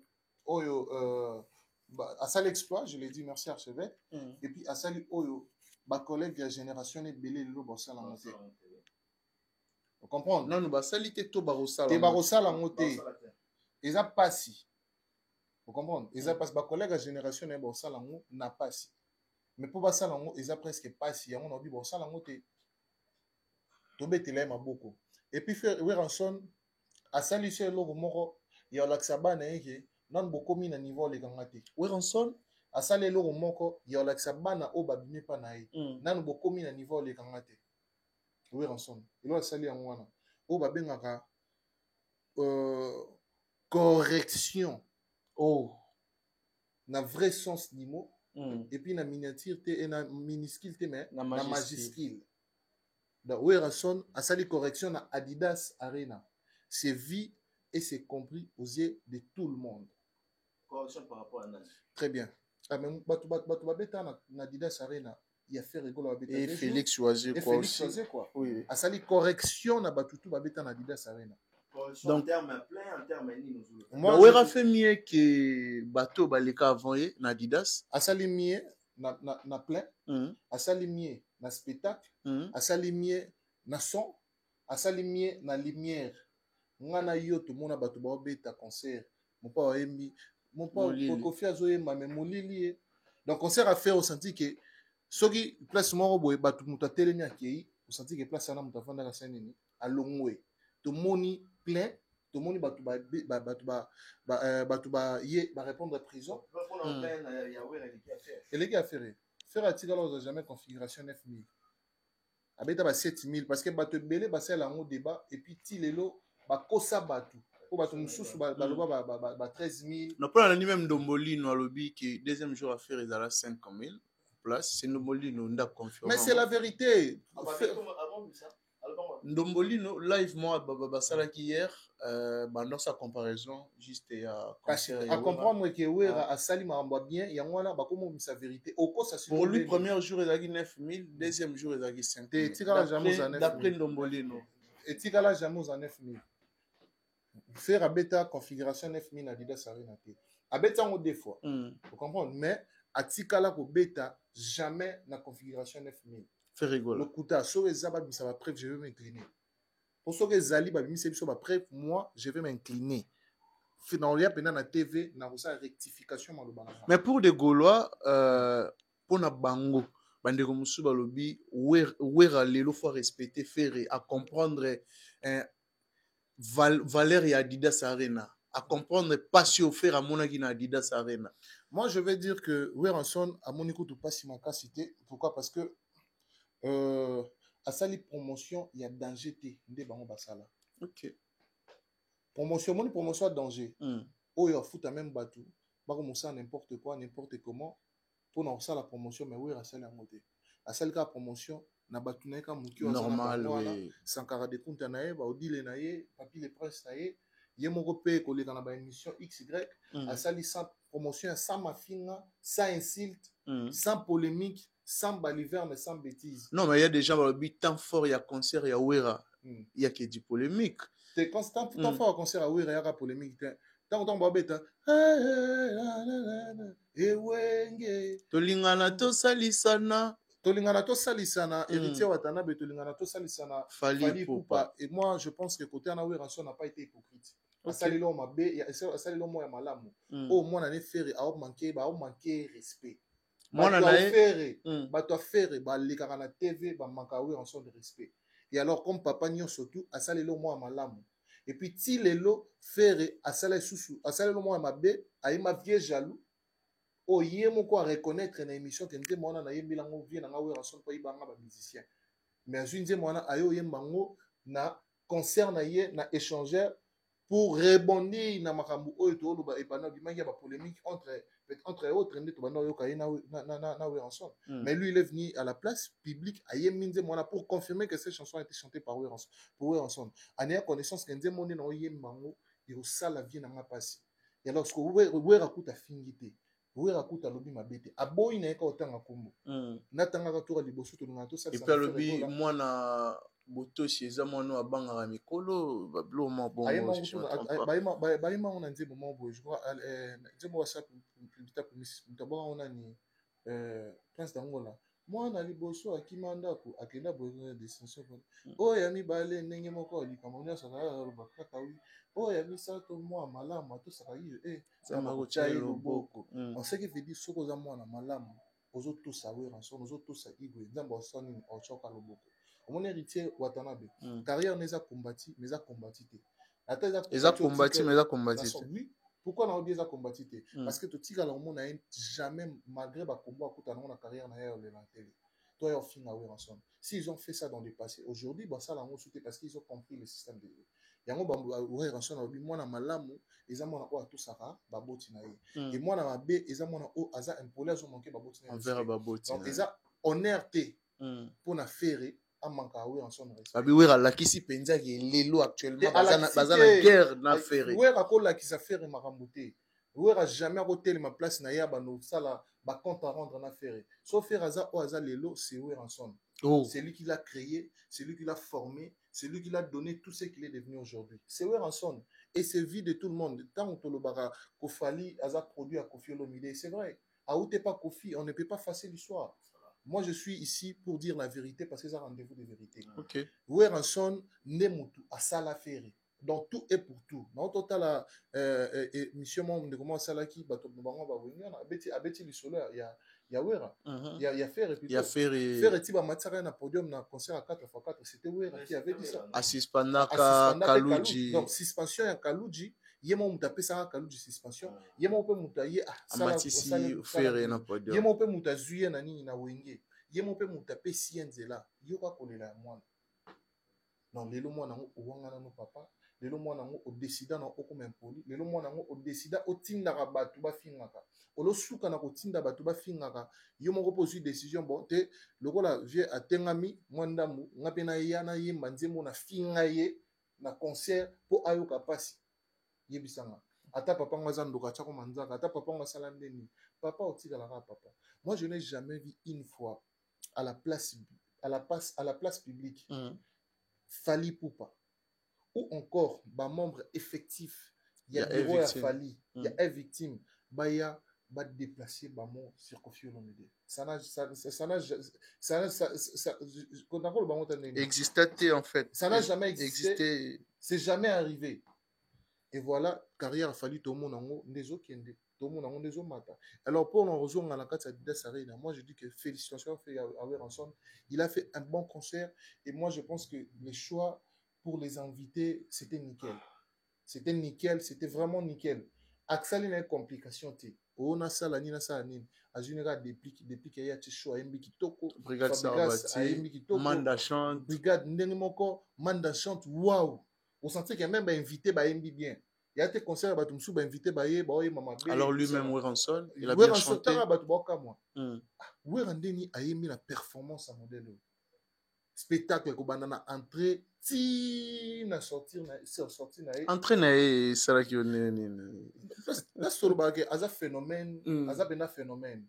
asali exploit je l'ai dit merci archevêque et puis asali oyo ba collègue ya génération ebele lelo bosala mote vous comprenez non basali te to barosala mote eza pasi vous comprenez eza pasi ba collègue ya génération na bosala ngo na pasi mais pour basala ngo eza presque pasi yango na bi bosala ngo te to betela maboko et puis faire Werenson asali sur eloko moko ya olakisa bana yeke nan bokomi na niveau lekanga te Werenson asali eloko moko ya olakisa bana oyo babimi mpa na ye nanu bokomi na niveau lekanga te Werenson elo asali yango wana oyo babengaka correction na vrai sens du mot et puis na miniature te et na minuscule te mais na majuscule donc Werenson asali correction na Adidas Arena c'est vu et c'est compris aux yeux de tout le monde correction par rapport à Nani très bien bato babeta na Adidas Arena il a fait rigolo babeta et Félix Choisé quoi oui asali correction na batutu babeta na Adidas Arena donc en termes plein en termes nini moi wera fait mieux que bateau baleka avant ye na Adidas asali mieux na plein asali mieux na spectacle asali mieux na son asali mieux na lumière ngana yo to mona bato babeta concert mopa oyembi mopa kofi azoyemba mais molili donc concert a fait ressentir que soki place moko boye bato moto atelemi akei osenti que place wana moto afandaka sa nini alongwe tomoni plein tomoni bato ye barépondre à prison eleki affaire faire atikala oza jamais configuration 9000 abeta ba 7000 parce que bato ebele basala yango débat et puis ti lelo bakosa bato po bato mosusu baloba ba 13000 na mpona nani même Ndombolino alobi ke deuxième jour affaire ezala 5000 place c'est Ndombolino nda confirme mais c'est la vérité Ndombolino live moi basalaki hier dans sa comparaison juste à comprendre que Wera asali makambo bien yango wana bakomo sa vérité okosa pour lui premier jour ezalaki 9000 deuxième jour ezalaki 5000 d'après Ndombolino etikala jamais aux 9000 faire abeta configuration 9000 na Adidas Arena te abeta ngo deux fois vous comprenez mais atikala ko beta jamais na configuration 9000 fait rigoler le kuta so ezaba bisa ba preuve je vais m'incliner pour ce que zali ba bimisa biso ba preuve moi je vais m'incliner dans les pendant la TV na ça rectification maloba na. Mais pour des Gaulois pour na bango bandeko musu balobi wera lelo faut respecter faire à comprendre valeur ya Adidas Arena, à comprendre pas si offert à mon na Adidas Arena. Moi je vais dire que Weranson a mon écoute pas si manqué cité. Pourquoi? Parce que à sali promotion il y a danger té ndé bango basala. OK. Promotion à danger. Oh il fout même batou. Ba comme ça n'importe quoi, n'importe comment pour non ça la promotion mais oui à sali en mode. À sali la promotion na batu na ka muki normal oui. Sankara de compte na ye ba odile na ye, papi les presse na ye. Ye moko pe ko leka na ba émission XY à sali sans promotion sans mafinga, sans insulte, sans polémique, sans baliverne, sans bêtise. Non mais il y a des gens qui ont tant fort il y a concert il y a Wera. Il y a qui dit polémique. C'est constant tant fort concert à Wera il y a polémique. Tant ba beta. Ewenge. Tolingana to salisana. Tolingana to salisana, héritier Watanabe tolingana to salisana. Fali Poupa. Et moi je pense que côté na Weranson n'a pas été hypocrite. Asalilo mabe, asalilo mo ya malamu. Oh moi na ne faire a manquer respect. Moi na faire, ba to faire ba likaka na TV ba manka Weranson de respect. Et alors comme papa nyon surtout asalilo mo ya malamu. Et puis ti lelo faire asala susu, asalilo mo ya mabe, aima vie jaloux. Oh yé moko à reconnaître na émission que nte mona na yembi lango vie na nga Weranson pa ibanga ba musicien. Mais nze mona ayo yembango na concert na ye na échangeur pour rebondir na makambu oyo to loba epana bimangi ba polémique entre autres nde to bana yo kaye na Weranson. Mais lui il est venu à la place publique ayembi nze mona pour confirmer que cette chanson a été chantée par Weranson. Pour Weranson ania connaissance que nze mona na yembango et au sala vie na nga pasi. Et alors ce que Wera kuta fingité Wera kuta lobi mabete aboyi na eka otanga kombo na tanga ka tora liboso to nga to sa. Et puis lobi moi na boto chez mwana abanga mikolo bablo mo bon baima on a dit moment bo je crois nzembo whatsapp publicité publicité mtabanga on a ni Prince d'Angola mwana liboso akimanda ko akenda bozo destination o ya mibale ndenge moko likamona sala bakaka wi o ya misato mwa malamu to saka yi ça m'a retiré le boko. On sait que veut dire soko za mwana malamu ozo to sa Weranson ozo to sa igwe nzambo soni o choka le boko. Mon héritier Watanabe carrière n'est pas combattu mais a combattu te eza combattu mais a combattu. Oui, pourquoi on a dit ça combattu te parce que to tika la monde n'a jamais malgré ba combat akuta na carrière na ya la télé toi yo finga Weranson si ils ont fait ça dans le passé aujourd'hui bah ça la on sauté parce qu'ils ont compris le système de yango ba Weranson obi mwana malamu eza mwana o to saka ba boti na ye et mwana mabe eza mwana o aza impolé azo manquer ba boti na envers ba boti donc eza honneur te pour na faire a manka Weranson respect babi Wera lakisi penza ki lelo actuellement bazana guerre na faire Wera ko lakisa faire makambo te Wera jamais rotel ma place na ya ba no sala ba compte à rendre na faire sauf faire aza o aza lelo c'est Weranson. C'est lui qui l'a créé, c'est lui qui l'a formé, c'est lui qui l'a donné tout ce qu'il est devenu aujourd'hui. C'est Weranson. Et c'est vie de tout le monde. Tant que le bara Kofali a produit à Kofi Olomide, c'est vrai. À où t'es pas Kofi, on ne peut pas effacer l'histoire. Moi, je suis ici pour dire la vérité parce que c'est un rendez-vous de vérité. Okay. Weranson n'est mutu à ça la faire. Donc tout est pour tout. Dans le total, mission monde de comment ça là qui bateau de bango va venir. Abeti le solaire, il y a Wera, il y a faire et puis il y a faire et tiba matsara na podium na concert à 4x4. C'était Wera qui avait dit ça. Asispandaka Kaluji. Donc suspension ya Kaluji. Yemo mutape ça Kaluji suspension. Yemo pe mutaye amatisi faire na podium. Yemo pe mutazuye na nini na wenge. Yemo pe mutape sienzela. Yoka kolela mwana. Non lelo mwana ngo owanga na papa. Lelo mwana ngo odesida na okoma impoli. Lelo mwana ngo odesida otinda ka batu ba fingaka. Olo suka na kotinda batu ba fingaka. Yo moko posu décision bon te lokola vie atengami mwandamu ngape na yana yemba nzembo na finga ye na concert po ayoka pasi. Yebisanga. Ata papa ngaza ndoka chako manzaka, ata papa ngasala ndeni. Papa otika la papa. Moi je n'ai jamais vu une fois à la place publique. Fali Poupa ou encore ba membre effectif il y a bureau à Fali il y a une victime baya ba déplacer ba mon sur Kofi Olomide ça existait en fait ça n'a jamais existé c'est jamais arrivé Et voilà, carrière a fallu tout le monde des autres qui tout le monde des autres matin. Alors pour nous rejoindre la carte Adidas Arena, moi je dis que félicitations à Werenson. Il a fait un bon concert et moi je pense que les choix pour les invités c'était nickel. C'était nickel, c'était vraiment nickel. Axel il a une complication t. On a ça la nina ça nina. Azunera depuis qu'il y a choix MB Kitoko, Brigade Sarabati, Manda chante. Brigade Ndenimoko, Manda chante. Waouh. On sentait qu'il y a même invité ba MB bien. Il y a des concerts ba tumsu ba invité ba ye ba mama. Alors lui-même Werenson, il a bien chanté. Werandeni a émis la performance à modèle. Spectacle ko banana entrée ti na sortir na entrée na sera qui na solo ba ke aza phénomène aza bena phénomène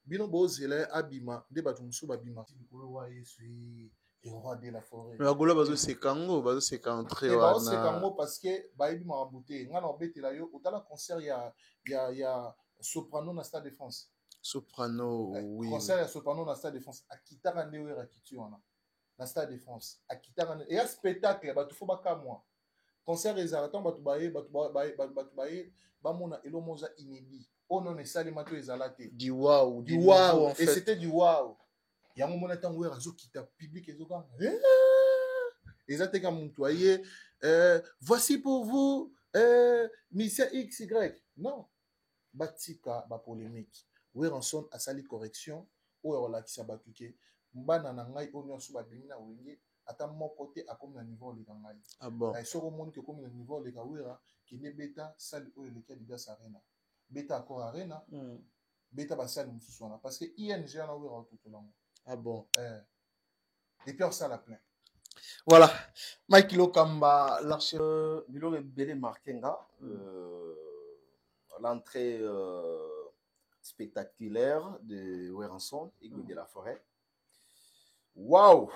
bino bozela abima nde bato musu babima likolo wa yesu le roi de la forêt mais agolo bazo sekango entrée wana bazo sekango parce que bayibi mabute ngana obetela yo otala concert ya soprano na Stade de France soprano oui concert ya soprano na Stade de France akitaka nde wera kiti wana na Stade de France akitaka et un spectacle bato fo bakamwa concert ezalata bato baye bamona elomoza inédit ono ne salima to ezalate du wow en fait. Et c'était du wow yango mona tango wera zo kita public ezoka ezateka muntu aye voici pour vous Mission XY non batika ba polémique Werenson asali correction oyo olakisa batuke mbana na ngai oyo nyonso babimi na wenge ata moko te akomi na niveau oleka ngai ah bon soki omoni ke okomi na niveau oleka wera kende beta sali oyo eleki Adidas Arena beta Accor Arena beta basali mosusu wana parce que ING wana wera ototolango ah bon et puis ça la plein voilà Mike Lokamba l'archer biloko ebele marqué nga l'entrée spectaculaire de Werenson et de la Forêt. Waouh!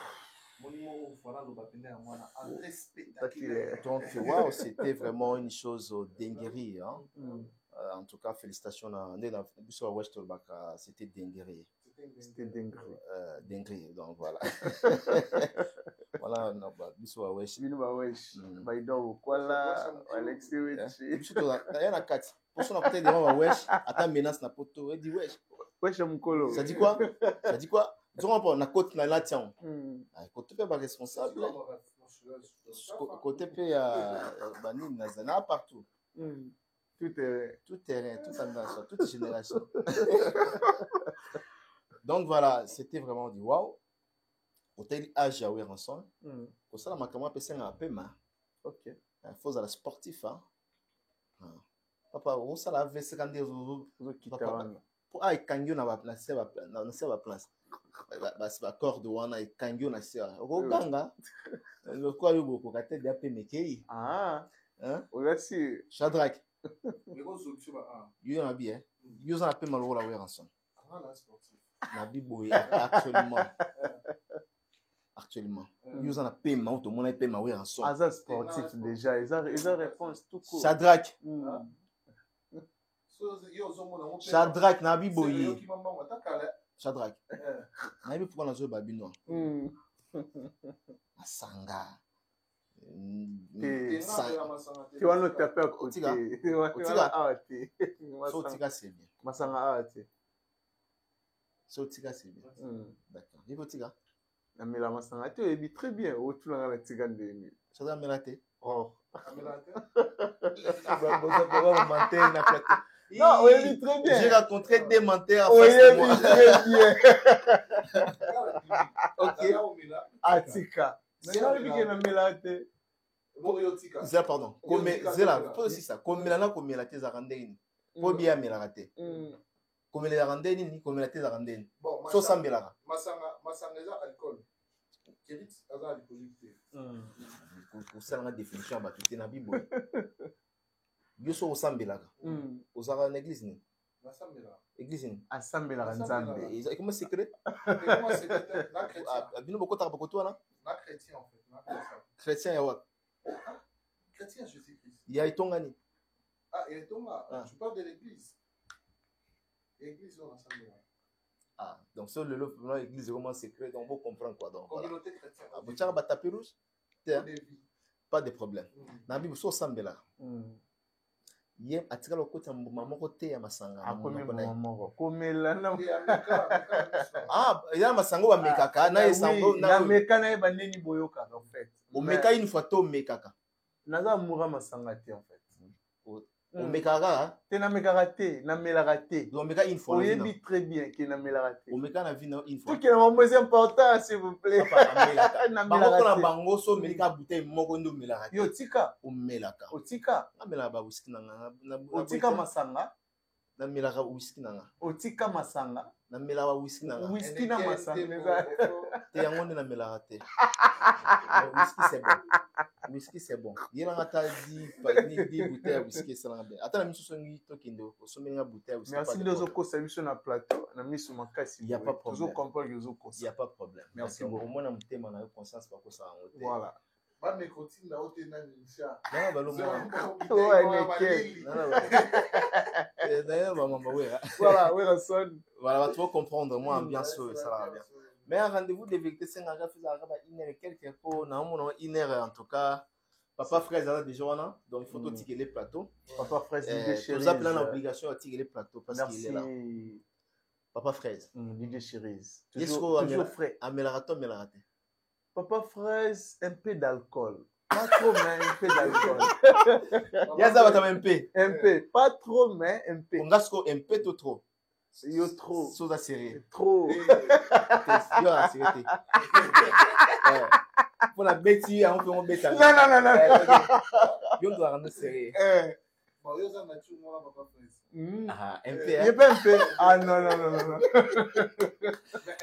Donc, waouh, c'était vraiment une chose dinguerie. Hein? En tout cas, félicitations à c'était dinguerie. C'était dinguerie. Dinguerie, donc voilà. Voilà, non, bah, bisous wesh. Baido, Kuala, Alexis Wechi. Bisous, il y en a 4. Pour son côté, devant wesh, attends, menace na poto, elle dit wesh. Wesh, Mkolo. Ça dit quoi? Ça dit quoi? Nous on a côté na latian. Côté pas responsable. Côté pe bani nazana partout. Tout terrain, toute tendance, toute génération. Donc voilà, c'était vraiment du wow. Hôtel âge à Werenson. Pour ça, ma caméra PC un peu ma. Ok. Il faut la sportif hein. Papa, on ça la veste quand des pour ay kangyo na place. Ba corde wana e kangyo na sera. Oganga. Le quoi yo boko kate dia pe mekei. Ah. Hein? Merci. Shadrach. Yo na bien. Yo ça pe maloro la Werenson. Ah la sportif. Na biboye actuellement. Yo ça na pe ma auto mona pe ma Werenson. Asa sportif déjà, ils ont réponse tout court. Shadrach. Shadrach na biboye. Shadrach. Na bi pourquoi na zo babino. Masanga. Tu vas nous taper à côté. Sotika c'est bien. Masanga awati. Sotika c'est bien. D'accord. Il faut tiga. Na mela masanga tu es très bien. O tu la tiga ndeni. Ça doit melate. Oh. Non, oui, très bien. J'ai rencontré des menteurs. Oui, très bien. Ok. Atika. C'est pardon. C'est là. Faut aussi ça. Comme là, comme la thèse à randine. Faut bien me la rater. Comme la randine, comme la thèse à randine. Bon, so sambela. Masanga eza alcool. Kérit aza alcoolique. Pour ça la définition ba tout na bible. Yo so sambela. Ozara na église ni. Masambela. Église ni. Asambela nzambe. Et comment secret? Comment secret? La chrétien. Bino bokota bakoto na? La chrétien en fait. Chrétien ya wa. Chrétien Jésus-Christ. Il y a Itongani. Ah, et Tonga. Tu parles de l'église. L'église on ensemble. Ah, donc sur le lot de l'église comment secret donc vous comprendre quoi donc. Communauté chrétienne. Ah, vous tient ba tapis rouge? pas de problème. Na bible so sambela. Ye atika lokota mbuma moko te ya masanga. Akomi mbuma moko. Komela na. Ah, ya masanga wa mekaka na esango na meka na eba neni boyoka en fait. O meka une fois to mekaka. Naza mura masanga te en fait. O mekaka te na mekaka te na melaka te. O meka une fois. Oyebi très bien que na melaka te. O meka na vino une fois. Tout que le moment c'est important s'il vous plaît. Na melaka te. Bango so melika bouteille moko ndo melaka te. Yo tika. O melaka. O tika. Na melaka ba whisky na o tika masanga. Na melaka whisky na. O tika masanga. Na melaka whisky na. Whisky na masanga. Te yango na melaka te. Whisky c'est bon. Whisky c'est bon. Yena ngata di bouteille whisky c'est là bien. Attends miso songi to kindo. So menga bouteille whisky. Merci de zo ko service na plateau. Na miso makasi. Il y a pas de problème. Zo comprendre que zo ko. Il y a pas de problème. Merci beaucoup. Au moins na mutema na conscience pas ko ça en hôtel. Voilà. Ba me continue na hôtel na Minsha. Non ba lo mo. Ouais nickel. Non. D'ailleurs maman ouais. Voilà, ouais la sonne. Voilà, tu vas comprendre moi ambiance ça va bien. Mais un rendez-vous de vérité, c'est un une heure et quelques pour une heure en tout cas. Papa Fraise a déjà là, donc il faut tirer les plateaux. Papa Fraise, DJ Chérise. Nous avons l'obligation de tirer les plateaux parce qu'il est là. Papa Fraise. DJ Chérise. Toujours frais. Amélaraton, amélaraté. Papa Fraise, un peu d'alcool. Pas trop, mais un peu d'alcool. Yaza va un peu. Un peu. Pas trop, mais un peu. On a un peu trop. Yo trop. Chose à serrer. Trop. Yo à serrer. Pour la bêtise, on fait un bêtise. Non. Yo doit rendre serré. Bon, yo ça m'a tué moi Papa Fraise. Ah, un peu. Il est pas un peu. Ah non. Mais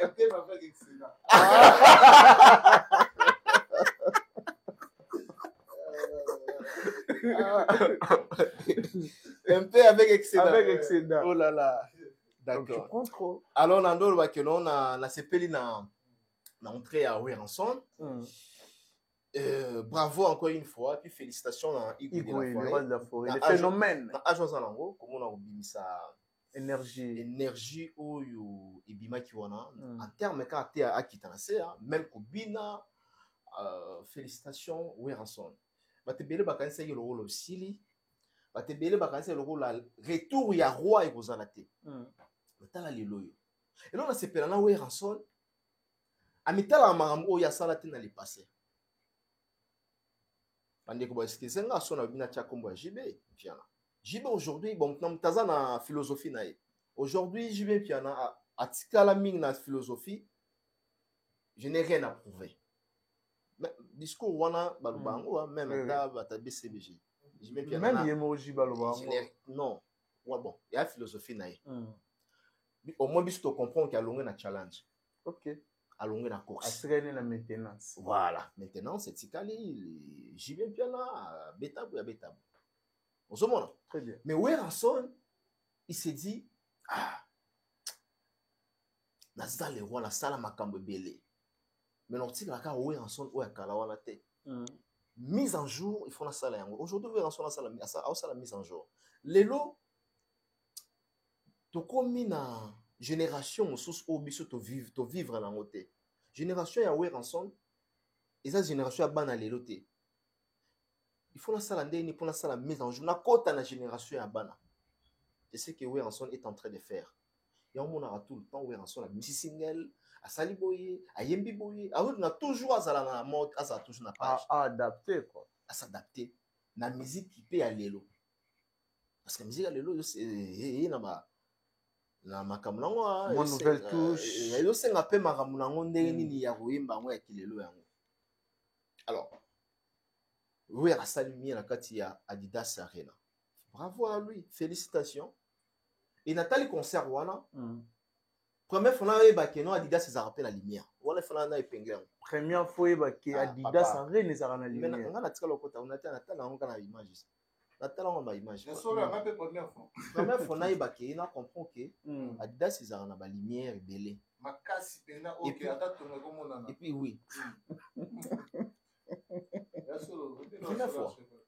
un peu m'a fait excellent. Un peu avec excédent. Avec excédent. Oh là là. Donc, tu D'accord. prends trop. Alors, on a CPL dans l'entrée à Ouéranson. Bravo encore une fois. Puis félicitations à Igwe, le roi de la forêt. Le phénomène. Dans l'agence en anglais, comment on a oublié ça? Énergie oyo ibima kiwana en termes caractère à Kitanase même Kobina félicitations Ouéranson. Batebele bakanisa le rôle aussi batebele bakanisa le rôle retour ya roi et kozalate tala liloyo et là on a sepela na Ouéranson amitala marambo ya salate na le passé bande ko ba skisenga sona bina cha kombo JB piana JB aujourd'hui bon mtaza na philosophie na ye aujourd'hui JB piana atikala ming na philosophie je n'ai rien à prouver. Discours wana balubango même ta bata BCBG même emoji balubango non ouais bon il y a philosophie na ye au moins biso to comprendre qu'il y a longue na challenge OK a longue na course asrene na maintenance voilà maintenance c'est tikali JB piana betabu ya betabu osomona très bien mais Ouéranson il s'est dit naza le roi na sala makambo belé. Mais l'optique là, Ouéranson ou akala wana te. Mise en jour, il faut la salle yango. Aujourd'hui, Ouéranson la salle mise en jour. Lelo, to komi na génération sous obiso to vivre na ngote. Génération ya Ouéranson, et ça génération ya bana lelo te. Il faut la salle ndeni pour la salle mise en jour. Na kota na génération ya bana. C'est ce que Ouéranson est en train de faire. Et on a tout le temps Ouéranson la musique single. A sali boye, a yembi boye, a on a toujours azala na mode, azala toujours na page. À adapter quoi. À s'adapter. Na musique qui peut aller lelo. Parce que la musique à lelo, c'est na makamlango. Mon nouvelle touche. Lelo c'est un peu makamlango ndenge nini ya koyemba ngo ya kilelo yango. Alors, oui, a sali mi na kati ya Adidas Arena. Bravo à lui, félicitations. Et Nathalie concert wana. Première fois, on a Adidas se rappelle la lumière. Voilà, on a épinglé. Première fois, Adidas en rien ne la lumière. Mais on a tiré le côté, on a tiré la image. On a tiré l'image. Je suis là, on première fois. Première fois, on a compris que Adidas se rappelle la lumière et belé. Et puis oui.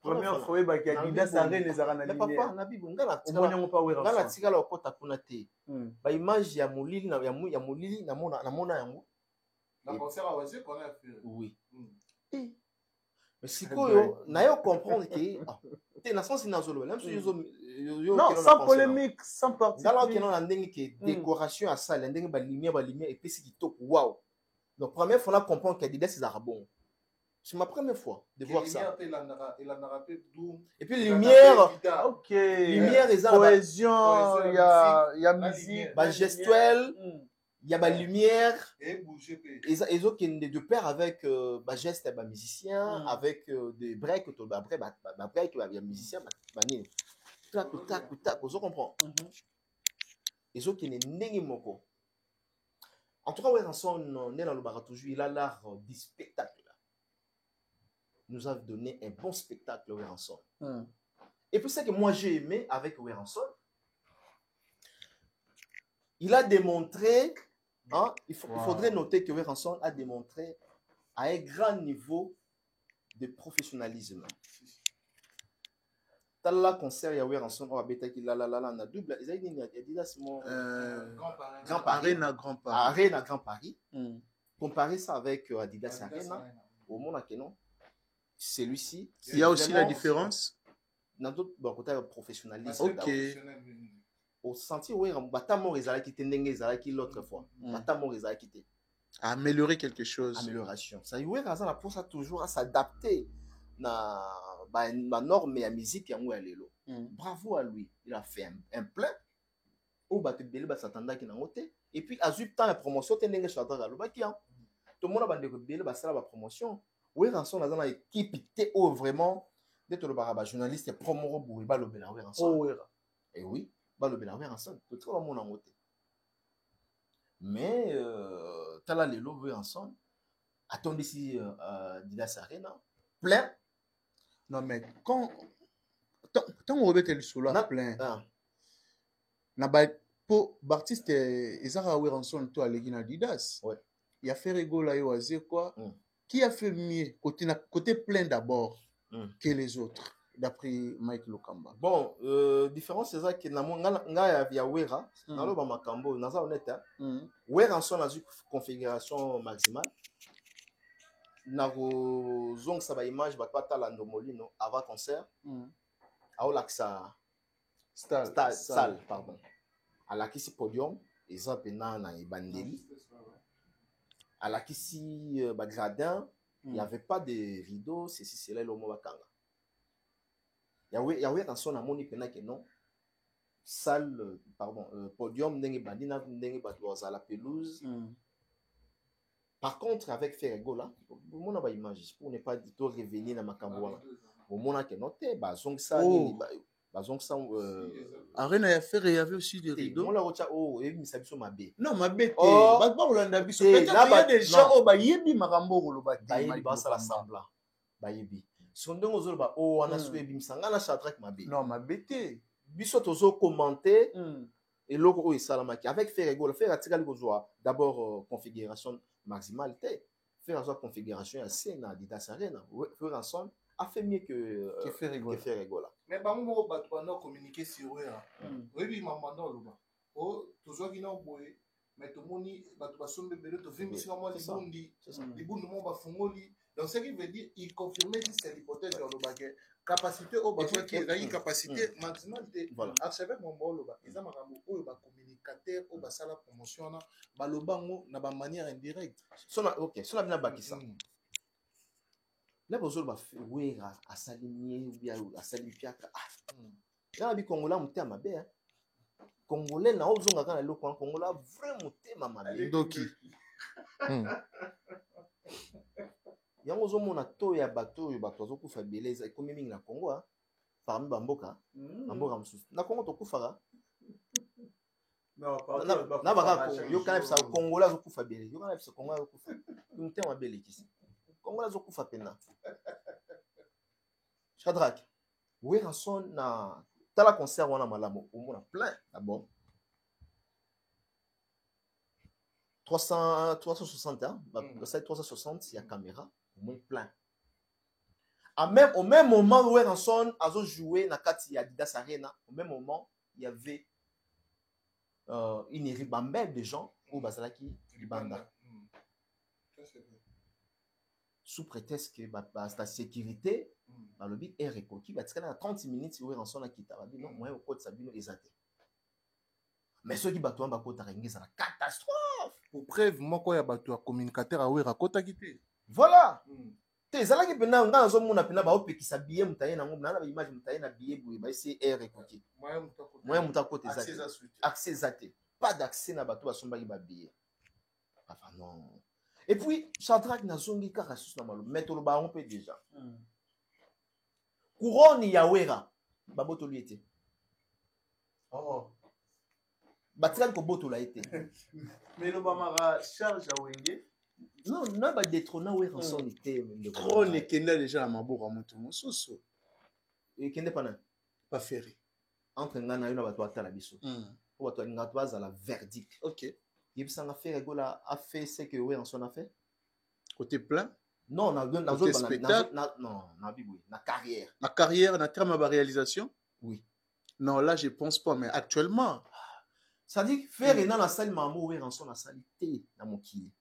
Première fois, Adidas en rien ne la lumière. Mais papa, on a dit on a tiré le côté à te. Ba image ya molili na molili na mona yango. Na concert à Wazé qu'on a fait. Oui. Mais sikoyo na yo comprendre que te na sens nazolo même si non sans polémique sans parti ngala ke na ndenge ke décoration à ça ndenge ba lumière et puis c'est kitoko waouh donc première fois là comprendre que Adidas c'est bon. C'est ma première fois de voir ça. Et puis lumière, ok, lumière et cohésion, il y a musique, gestuelle, il y a lumière et ils ont de pair avec geste et musicien avec des breaks après break il y a musicien bani tac tac vous comprenez. Ils ont qui n'est moko. En tout cas Weranson né dans le bar toujours il a l'art du spectacle. Nous a donné un bon spectacle Weranson. Et puis c'est que moi j'ai aimé avec Weranson. Il a démontré, hein, il faudrait noter que Weranson a démontré à un grand niveau de professionnalisme. T'as là concert il y a Weranson on a bêta qui la na double ils a dit il a mon Grand Paris Arena Grand Paris. Comparer ça avec Adidas Arena au monde à non. Celui-ci. Il y a aussi la différence. Dans d'autres côté professionnalisme. Ok. Au senti où Batamo Ezala qui était Ezala qui l'autre fois. Batamo Ezala qui était. Améliorer quelque chose. Amélioration. Ça y est, Razan a pour ça toujours à s'adapter na norme et à musique et à l'élo. Bravo à lui. Il a fait un plein. Au bateau belé ba s'attendait qui n'a noté. Et puis à zup temps la promotion tenenge sur la lo baki hein. Tout le monde a bandé belé ba ça la promotion. Weranson dans une équipe vraiment d'être le baraba journaliste et promoro boui ba lobela Weranson. Et oui, ba lobela Weranson tout le monde en côté. Mais tala lelo Weranson attendez si Adidas Arena plein. Non mais quand on rebête le solo plein. Na ba pour Baptiste Ezara Weranson to alegi Adidas. Ouais. Il a fait rigoler yo azé quoi. Qui a fait mieux côté plein d'abord que les autres, d'après Mike Lokamba? Bon, différence c'est ça que nga ya Wera, na lo ba makambo, na za honnête. Wera son na configuration maximale. Na go zong sa ba image ba pata la ndomolino avant concert. A olaxa salle pardon. À la kisi podium, ils ont pena na ibandeli. À la Kissi Bagradin, il n'y avait pas de rideau, c'est là le mot Bakanga. Il y avait dans son amoni pena que non. Salle, pardon, podium, n'engue bandina, n'engue badouaz à la pelouse. Par contre, avec Ferrego là, mon a image, pour ne pas du tout revenir dans ma camboula. Au moment que noté, bazong ça, bazong ça. Arena ya faire il y avait aussi des rideaux. On la recha et mi sabiso mabe. Non mabe. Ba Rolanda biso. Peut-être il y a des gens au ba yebi makambo koloba. Ba yebi ba sala sembla. Ba yebi. Sondongo zolo ba on a soué bi msanga na chatrak mabe. Non mabe te. Biso tozo commenter et loko o salamaki avec Ferrego le faire atikali kozwa d'abord configuration maximale te. Faire en configuration assez na Adidas Arena. Faire ensemble a fait mieux que Ferrego là. Mais bah moi bah tu vas communiquer sur eux. Oui maman non là. Oh toujours qui n'ont boé mais tout le monde bah tu vas sommer belle tu fais mission moi les bons moments bah fongoli. Donc ce qui veut dire il confirmait que c'est l'hypothèse dans le baguette. Capacité au besoin qui est capacité maximale voilà avec mon bolo ba ils ont makambo o ba communicateur o ba sala promotion na ba lobango na ba manière indirecte OK sona bina bakisa là bozolo ba wera asalimie ou bien asalipiaka na bi kongola mutema mabe congolais na ozonga kana le kongola vraiment mutema mabe doki yango ozomona to ya bato oyo bato azokufa beleza ekomi mingi na Congo parmi bamboka bamboka mosusu na Congo tokufaka na baka yo kana bisa Congola azokufa bele yo kana bisa Congo azokufa mutema bele kisi Congola azokufa pena Shadrach Weranson na tala concert wana malamu omona plein d'abord 360 hein 360 il y a caméra au moins plein au même moment où Weranson a joué na kati Adidas Arena au même moment il y avait une ribambelle de gens au bazalaki libanda sous prétexte que la sécurité balobi est recoquis batikana na 30 minutes oyo rançon na kita babi non moyen okotisa bino eza te mais soki bato wana bakotaka nge ezala catastrophe pour preuve moko ya bato ya communicateur awera akotaki te voilà te ezalaki mpena nga nazomona mpena baopekisa billet motaye nango na baimage motaye na billet boye baesi air ekoki moyen moto akota eza te accès eza te pas d'accès na bato basombaki babillet enfin non et puis Shadrach nazongi kaka susu na maloba mais toloba yango mpe déjà couronne ya wera babotoli ete batikali kobotola ete mais lobamaka charge ya wenge non na badétrona wera nsoni te trône ekenda déjà na maboko ya moto mosusu ekende pana baferi entre ngai na yo na bato batala biso po bato balingaka to bazala verdict ok yebisanga fer egola a fait ce que wera nsoni a fait côté plein non na spectacle non na biboui na carrière ma carrière na terme de réalisation oui non là je pense pas mais actuellement ça dit faire ena na sali mambo wera nsoni asali te na mokili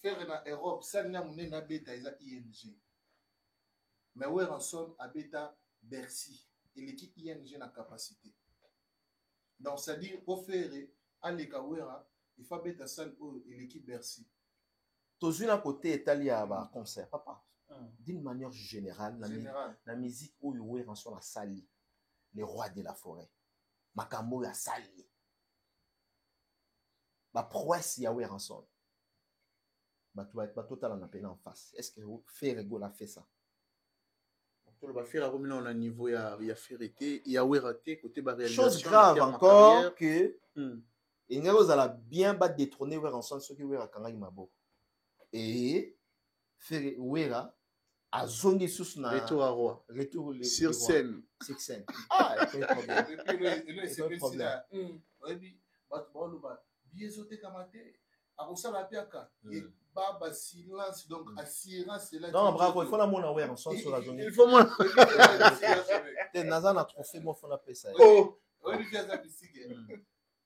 faire na Europe sali na monene abeta eza ING mais wera nsoni abeta Bercy eleki ING na capacité donc ça dit pour faire aleka wera il faut abeta sali oyo eleki Bercy tozwi na côté etali ya baconcert papa d'une manière générale na musique oyo wera nsoni asali les rois de la forêt makambo oyo asali baprouesse ya wera nsoni bato otala na pena en face est ce que faire egol a fait ça faire à revenir au niveau ya ferité ya wera te côté ba réalisation chose grave encore que engeli ozala bien badétrôner wera nsoni soki wera akangaki maboko et faire wera azongi susu na retour à roi retour sur scène ah c'est problème bato baloba biezotekama te akosala piaka baba silence donc assurance là non bravo il faut la mona wera nsoni sur la zone il faut moi te naza na trophée mo fona pesa oh oui ça bisige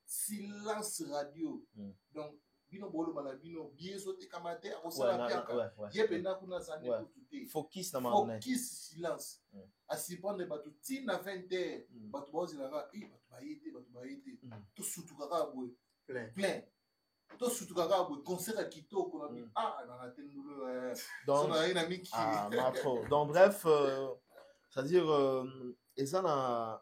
silence radio donc bino boloba na bino biezotekama te akosala piaka yebena kuna zani kututé focus na maana focus silence asipande bato tina 20h bato bazilaka bato bayete to sutu kaka boy plein to sutu kaka boy concert kitoko na bi na ratendulu donc na miki matro donc bref c'est-à-dire eza na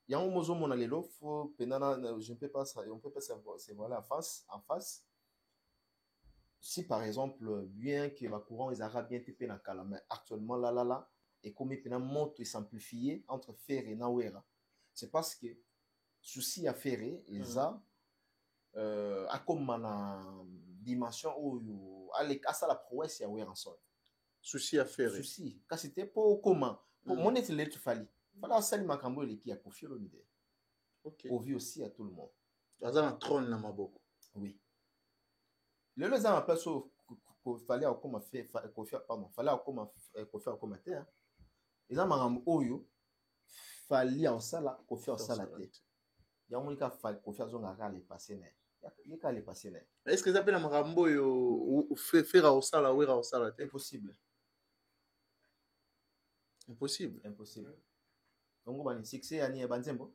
yango mozomona lelo fo penana je ne peux pas ça on peut pas c'est voilà en face si par exemple bien que ma courant ils arabes bien TP na kala mais actuellement là et comme pena monte et s'amplifier entre fer et nawera c'est parce que souci à faire eza a comme na dimension oyo à la prouesse ya wera nsoni souci à faire souci car c'était pour comment pour mon était le fali fala sali makambo eleki ya Koffi Olomide ok au vu aussi à tout le monde aza na trône na maboko oui lelo eza na place oyo fallait akoma faire Koffi pardon fallait akoma Koffi akoma te eza makambo oyo fali osala Koffi osala te yango nika Koffi azonga ka le passé ne yeka le passé ne est-ce que ça peut na makambo oyo faire osala wera osala te impossible donc bani succès ani banzembo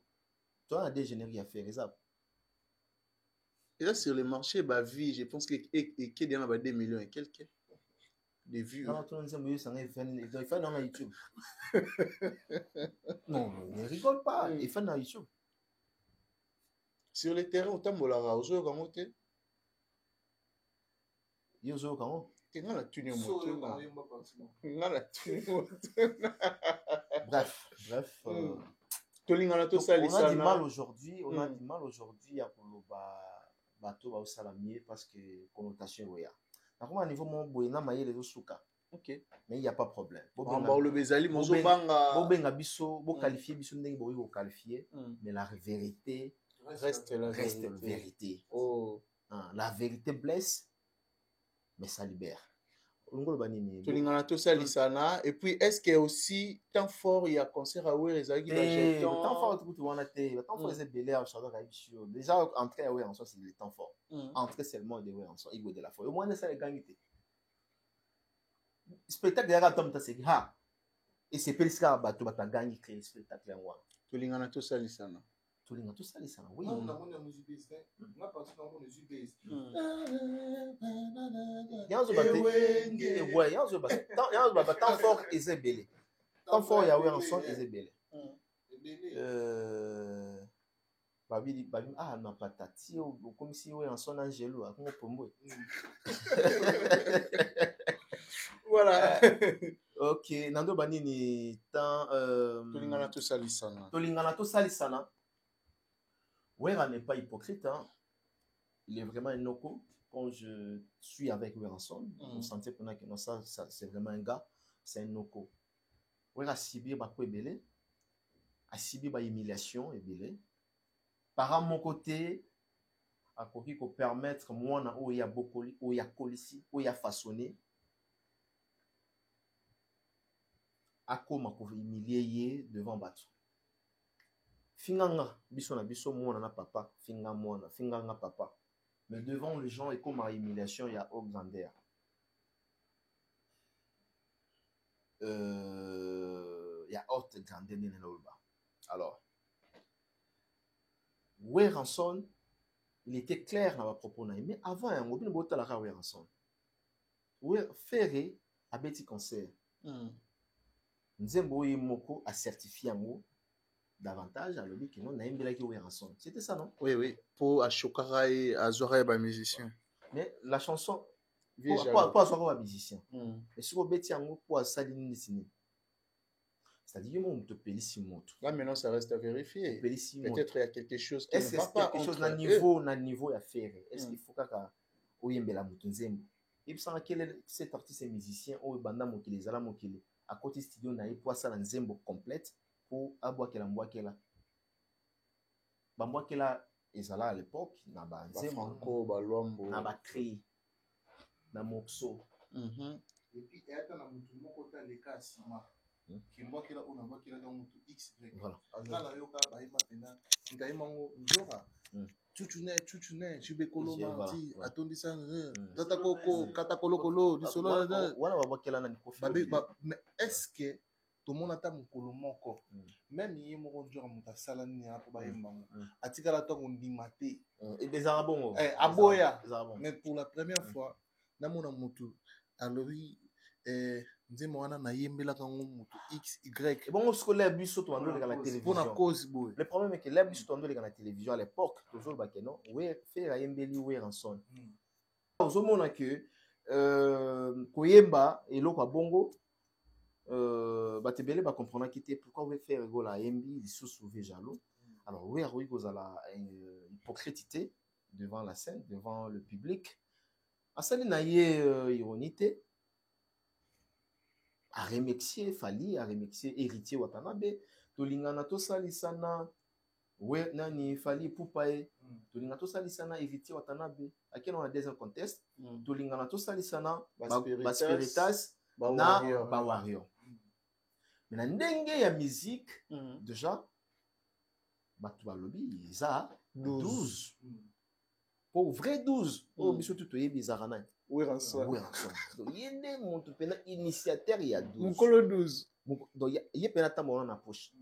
toi a des génériques à faire ça et là sur le marché bah vie je pense que et qui déjà ba 2 millions et quelques de vues non tout le monde ça il fait dans YouTube non ne rigole pas il fait dans YouTube sur le terrain otambolaka ozo kango te yozo kango nga la tuni moto nga la tuni bref tolingana to salisa on a du mal aujourd'hui à koloba bato ba osalamier parce que connotation ya na comme niveau mon boyena mayele zo suka ok mais il y a pas problème ba le bezali mozo banga bo benga biso bo qualifier biso ndenge bo ko qualifier mais la vérité reste la vérité oh la vérité blesse mais ça libère Longolo banini. Tolingana to salisana et puis est-ce que aussi temps fort il y a concert à Ouer ezaki ba jeton. Temps fort tu wana te. Temps fort c'est belé à Chado Kaibisho. Déjà entrer à Ouer en soi c'est le temps fort. Entrer seulement de Ouer en soi, il go de la fois. Au moins ça les gagne. Spectacle derrière Tom ta c'est ha. Et c'est Pelska bato bata gagne créer spectacle en wa. Tolingana to salisana. Tolingana to salisana. Oui. On a mon musique base. On a parti dans mon musique base. Yanzo baté. Ouais, yanzo baté. Yanzo baté temps fort et c'est belé. Temps fort il y a Ouer en soi et c'est belé. Babi ah na patati comme si Ouer en soi Angelo a comme pombo. Voilà. Ok, nando banini temps Tolingana to salisana. Tolingana to salisana. Ouera n'est pas hypocrite, hein. Il est vraiment un noko. Quand je suis avec Oueranson, on sentait pendant que non, ça c'est vraiment un gars, c'est un noko. Ouera sibi ba ko ebele, a sibi ba humiliation ebele. Par mon côté, a koki ko permettre moi na o ya bokoli, o ya kolisi, o ya façonné. Akoma ko humilier devant bato. Finganga biso na biso mwana na papa, finga mwana, finganga papa. Mais devant les gens et comme à humiliation, il y a Oxander. Il y a Haute Grandeur dans le bas. Alors, Oueranson, il était clair dans ma propos, mais avant, on a bien la rare Oueranson. Ferré a petit concert. Nzembo Moko a certifié un mot davantage à l'objet qui non n'a pas qui Oueranson. C'était ça, non? Oui. Pour Ashokara et Azora et musicien. Mais la chanson, pour Azora et musicien. Mais sur le bêtise, pour Saline Dessiné. C'est-à-dire que on te paye si monte. Là maintenant ça reste à vérifier. Peut-être il y a quelque chose qui ne va pas. Quelque chose na niveau à faire. Est-ce qu'il faut qu'à oyembela mutunzembo? Il semble que cet artiste et musicien ou banda mokili zala mokili à côté studio na pour ça la nzembo complète pour aboakela mbwakela. Bambwakela ezala à l'époque na ba nzembo Franco Balwambo na ba cri na mokso. Et puis il y a un mutu moko ta les cas sima. Kimbwakela ona bakela dans mutu X. Voilà. Azala yoka ba ima pena. Ngaimango njora. Chuchune, Chibekolo Marti, Atondisa, Tata Koko, Katakolokolo, du Solo. Mais est-ce que tout le monde a un colomoko? Même si on a un salami pour Atikala Tongo Dimate. Et des Arabons. Aboya. Mais pour la première fois, Namona Mutu, alors Nzemwana na yembela kango mutu X Y. Et bon, on se collait bus surtout à la télévision. Pour la cause, boy. Le problème est que les bus surtout à la télévision à l'époque, toujours bah que non, ouais, faire à yembeli ouais en son. Au moment que Koyemba et l'autre bongo, bah te belé bah comprendre qui était pourquoi ouais faire rigolo à yembi, il se souvient jaloux. Alors ouais, oui, vous avez hypocrité devant la scène, devant le public. À ça, il y a ironité. À remercier Fali, à remercier héritier Watanabe, Tolingana to salisana, ouais, nani Fali Poupae, Tolingana to salisana, héritier Watanabe, à quel on a deuxième contexte, Tolingana to salisana, Basperitas, na Bawario. Mais na ndenge ya musique, déjà, Batouba Lobby, ça 12. Pour vrai 12, oh, mais surtout, tu es bizarre. Oueranson. Donc, il y a des initiateurs, il y a 12. Mon colo 12. Donc, il y a plein de temps dans la poche.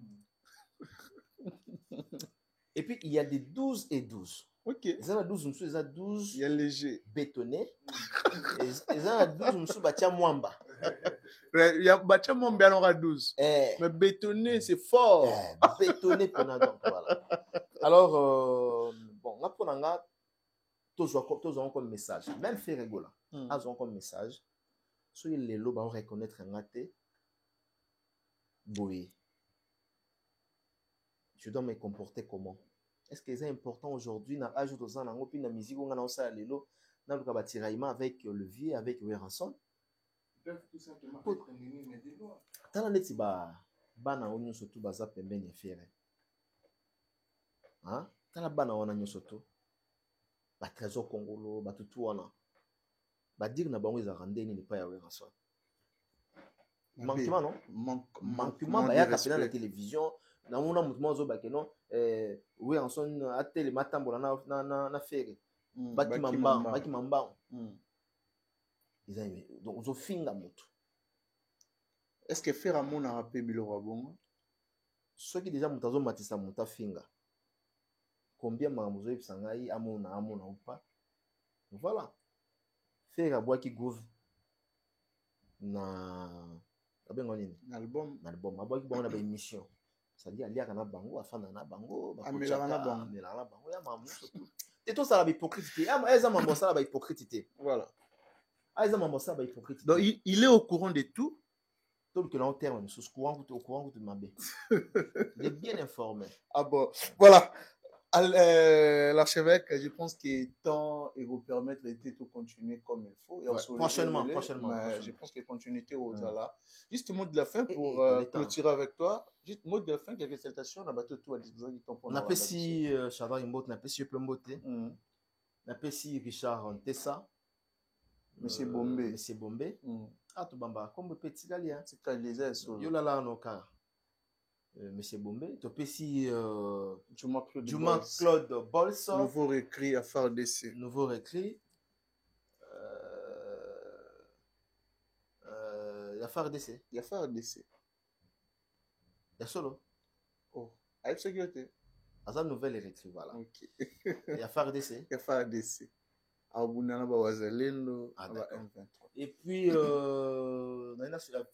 Et puis, il y a des 12 et 12. Ok. Il y a 12, il y a 12. Il y a léger. Bétonné. Il y a 12, il y a Mwamba. Il y a Batia Mwamba, il y aura 12. Mais bétonné, c'est fort. Bétonné, pendant donc, voilà. Alors, bon, là, pour l'anga, tous ont comme message. Même fait rigoler. Ils ont comme message. Si les lobes vont reconnaître un athée, oui. Je dois me comporter comment? Est-ce que c'est important aujourd'hui dans l'âge de la musique où on a aussi les lobes dans le cabatiraillement avec le vieux, avec Oueranson? Ils peuvent tout simplement être menés, mais des lois. Dans la bana on surtout baza pembeni faire. Hein? Dans la bana on a surtout. Ba trésor congolo, ba tout wana. ba dire na bango ezalaka ndeni pas ya Weranson manquement non manquement ba ya kapena na télévision na mona mutu mozo ba ke non Weranson atele matambola na fere baki mamba donc ozofinga motu est-ce que faire amona pe biloko bongo soki déjà moto azomatisa moto afinga combien makambo ozoyebisa ngai amona ou pas voilà faire abwaki groove na abengo nini album abwaki bango na baémission c'est-à-dire aliaka na bango afanda na bango amelaka na bango ya mamu te tosala bahypocrite te eza mambo osala bahypocrite te voilà eza mambo osala bahypocrite donc il est au courant de tout tout que l'on terme sous courant de mabé il est bien informé bon voilà l'archevêque, je pense que temps et vous permettre de tout continuer comme il faut. Et prochainement. Je pense que continuité aux là. Juste mot de la fin pour clôturer avec toi. Juste mot de la fin, quelques salutations. On a battu tout à disposition du temps. On a fait si Chava Imbote, on a fait si Plombote, on a fait si Richard Tessa, Monsieur Bombe. Ah, tout bamba, comme petit galien. C'est quand les ailes. Yolala no car. Monsieur Bombe, tu peux si Juma Claude Bolso. Nouveau récrit à faire d'essai. Nouveau récrit. Il y a faire d'essai. Il y a faire d'essai. Il y a solo. Oh, avec sécurité. À sa nouvelle récrit, voilà. Ok. Il y a faire d'essai. Il y a faire d'essai. Abunana Bawazalendo. Et puis,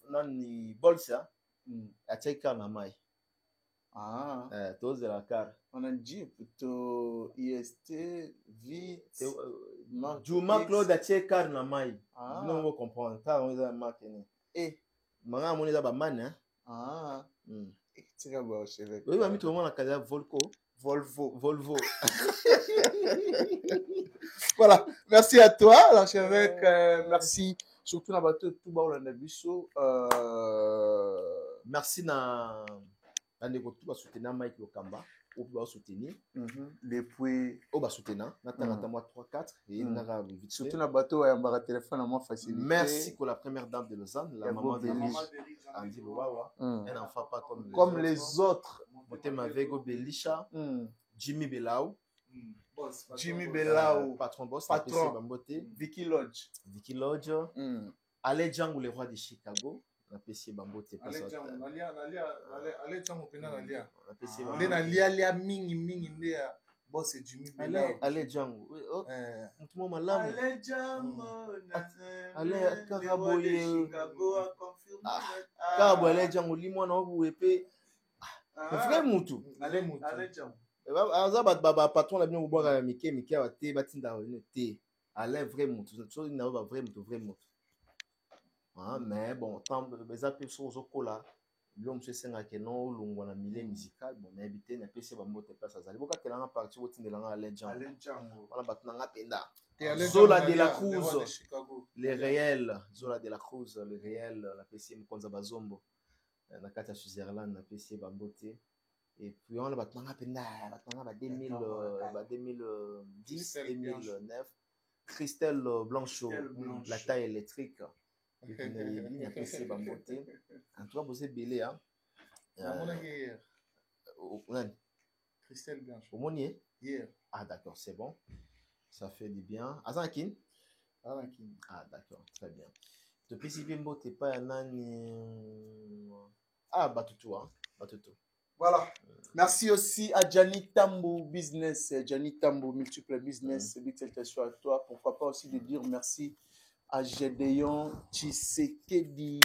Nani Bolsa. A Tchaika Namai. Ah, tous de la carte. on a dit plutôt IST, vite. Juma Claude a Tchaika Namai. Non, on comprend. Car on est à marque. Et, Mara Moni da Baman, hein. Ah, c'est un bon chef. Oui, mais tout le monde a calé Volvo. Voilà, merci à toi, l'archevêque. Merci. Surtout dans bateau tout bas on a biso. Merci na ndeko tout ba soutenir Mike Lokamba ou ba soutenir depuis au ba soutenir na tanga moi 3 4 et na vite surtout na bateau ya mbara téléphone à moi facilité. Merci pour la première dame de Lausanne, la maman de Andy Wawa. Elle n'en fait pas comme les autres. Motema Vego Belisha, Jimmy Belao. Jimmy Belao, patron boss, Vicky Lodge, Ale Django, le roi de Chicago, la PC Bambote. Ale Django, Lia mingi boss Jimmy Belao. Ale Django, tout le monde malamu. Ale Django, Ale Karaboye, Karaboye, Ale Django, limon na obu épée. Frère Moutou. Ale Django. Aza ba patron la bien boire mike wa te batinda te ale vrai mutu so na ba vrai mutu ah mais bon tant beza pe so kola lo monsieur senga ke no lungwa na milieu musical bon na habiter na pese ba moto place azali boka telanga parti otindela nga ale Django wala batuna nga penda Zola de la Cruz les réels Zola de la Cruz le réel la pese mkonza bazombo na kata Switzerland na pese ba mbote. Et puis on a battu 2010, 2009. Christelle Blanchot, la taille électrique. Et puis il y a PC Bamboté. En tout cas, vous êtes belé. Christelle Blanchot. Au Monier? Hier. Ah d'accord, c'est bon. Ça fait du bien. Azankin? Azankin. Ah d'accord, très bien. Depuis si Bimbo, t'es pas un nani. Ah, Batutu, hein. Batutu. Voilà. Merci aussi à Gianni Tambo Business, Gianni Tambo Multiple Business. Big salutation à toi. Pourquoi pas aussi de dire merci à Gédéon Tshisekedi.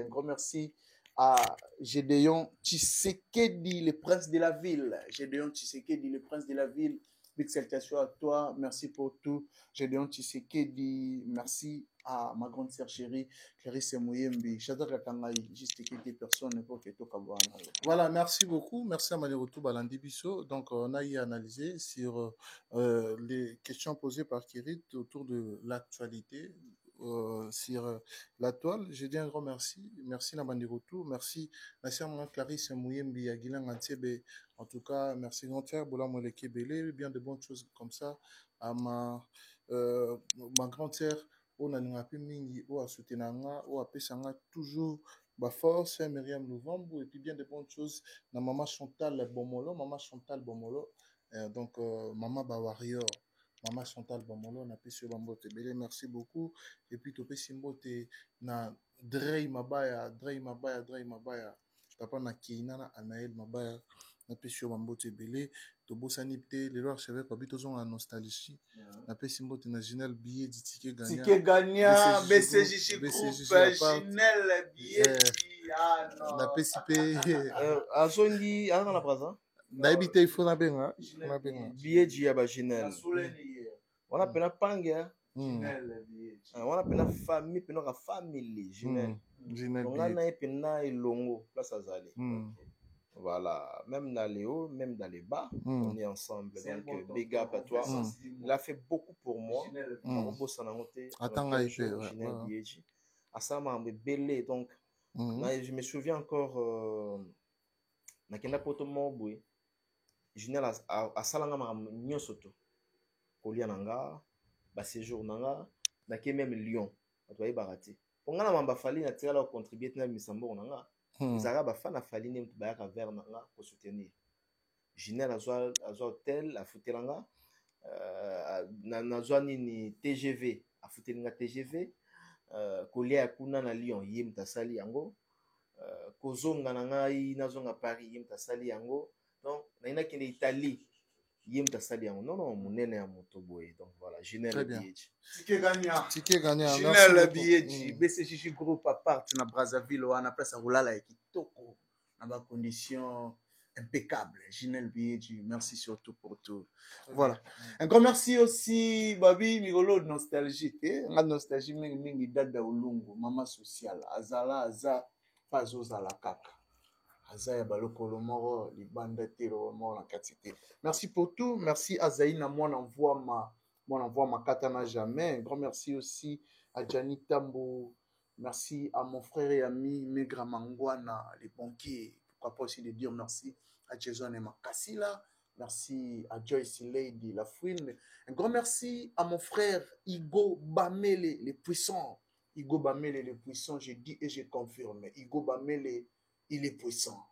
Un grand merci à Gédéon Tshisekedi, le prince de la ville. Gédéon Tshisekedi, le prince de la ville. Big salutation à toi. Merci pour tout. Gédéon Tshisekedi. Merci à ma grande sœur chérie, Clarisse Mouyembi. J'adore la Tangaï. Juste quelques personnes pour que tout soit. Voilà, merci beaucoup. Merci à Manerotou Balandi Bisso. Donc, on a y analysé sur les questions posées par Kirit autour de l'actualité. Sur la toile, je dis un grand merci. Merci Nabandirotou. Merci ma sœur Clarisse Mouyembi Aguilan Antiebe. En tout cas, merci grand frère Bola Moleke Belé. Bien de bonnes choses comme ça à ma grande sœur, on a un mingi, on a soutenu, on a pêché toujours ma force, Myriam Louvambo, et puis bien de bonnes choses. Na maman Chantal Bomolo, donc maman Bawario, maman Chantal Bomolo, on a pêché Bambote Belé, merci beaucoup. Et puis topé Simbote, na Drey Mabaya, papa na Keina na Anaël Mabaya, na pêché Bambote Belé, tobosani te, les lois cheveux, papi tozon la nostalgie. Na pesi mbote na Ginel billet di ticket gagnant. Ticket gagnant, BCJC Group, Ginel billet. Ah non. Na pesi pe. Azongi, à la présent. Na ebite il faut na benga. Billet di aba Ginel. On a pena panga. Ginel billet. On a pena famille, pena famille Ginel. Ginel billet. On a pena ilongo place azali. Voilà, même dans les hauts, même dans les bas, on est ensemble. Donc, big up à toi. Il a fait beaucoup pour moi. Attends, donc, je me souviens encore, nakenda poto mobwe, Ginel a salanga nyosoto. Kolia nanga, ba séjour nanga, nake même Lyon. Atoye barati. Pongana mamba fali na tira la contribuer na misambo nanga. Zara bafana fali ne mutubaya vers nanga pour soutenir. Ginel azwa hôtel a futelanga na zwa nini TGV a futelinga TGV kolia kuna na Lyon yim tasali yango kozonga na ngai nazonga Paris yim tasali yango donc na ina kende Italie yim tasali yango non munene ya moto boye donc voilà Ginel billet ticket gagnant Ginel billet BCJC Group apart na Brazzaville wana place à rolala ya kitoko na ba conditions impeccable. Ginel Biedji, merci surtout pour tout. Voilà. Un grand merci aussi, Babi Migolo de nostalgie. La nostalgie, mingi dada ulungu, maman sociale. Azala, aza, fazoza la kaka. Aza ya baloko lomoro, libanda tero moro la katite. Merci pour tout. Merci Azaïna, moi n'envoie ma katana jamais. Un grand merci aussi à Gianni Tambo. Merci à mon frère et ami Megra Mangwana, les banquiers. Pourquoi pas aussi de dire merci à Jason et Makassila, merci à Joyce Lady La Fouine, un grand merci à mon frère Igo Bamele, les puissants. Igo Bamele, les puissants, je dis et je confirme. Igo Bamele, il est puissant.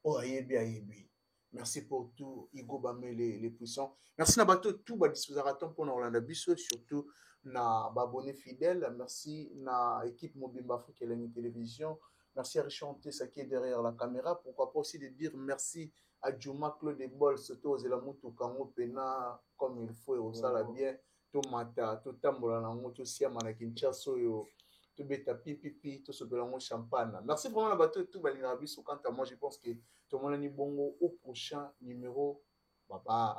Oh, ayebi, ayebi. Merci pour tout, Igo Bamele, les puissants. Merci à tout, disposaraton pour Orlando Bisso, surtout na abonnés fidèles. Merci à l'équipe Mobimba Afrique et la télévision. Merci à Richard Tessa qui est derrière la caméra. Pourquoi pas aussi de dire merci à Juma Claude Bol, surtout aux Elamutu Kango Pena, comme il faut, et au sala bien, tout mata, tout tambola nango, tout siama na Kinshasa, tout beta pipi, tout ce belango champagne. Merci vraiment à bateau, tout balinabi, quant à moi, je pense que tout le monde est bon au prochain numéro. Bye bye.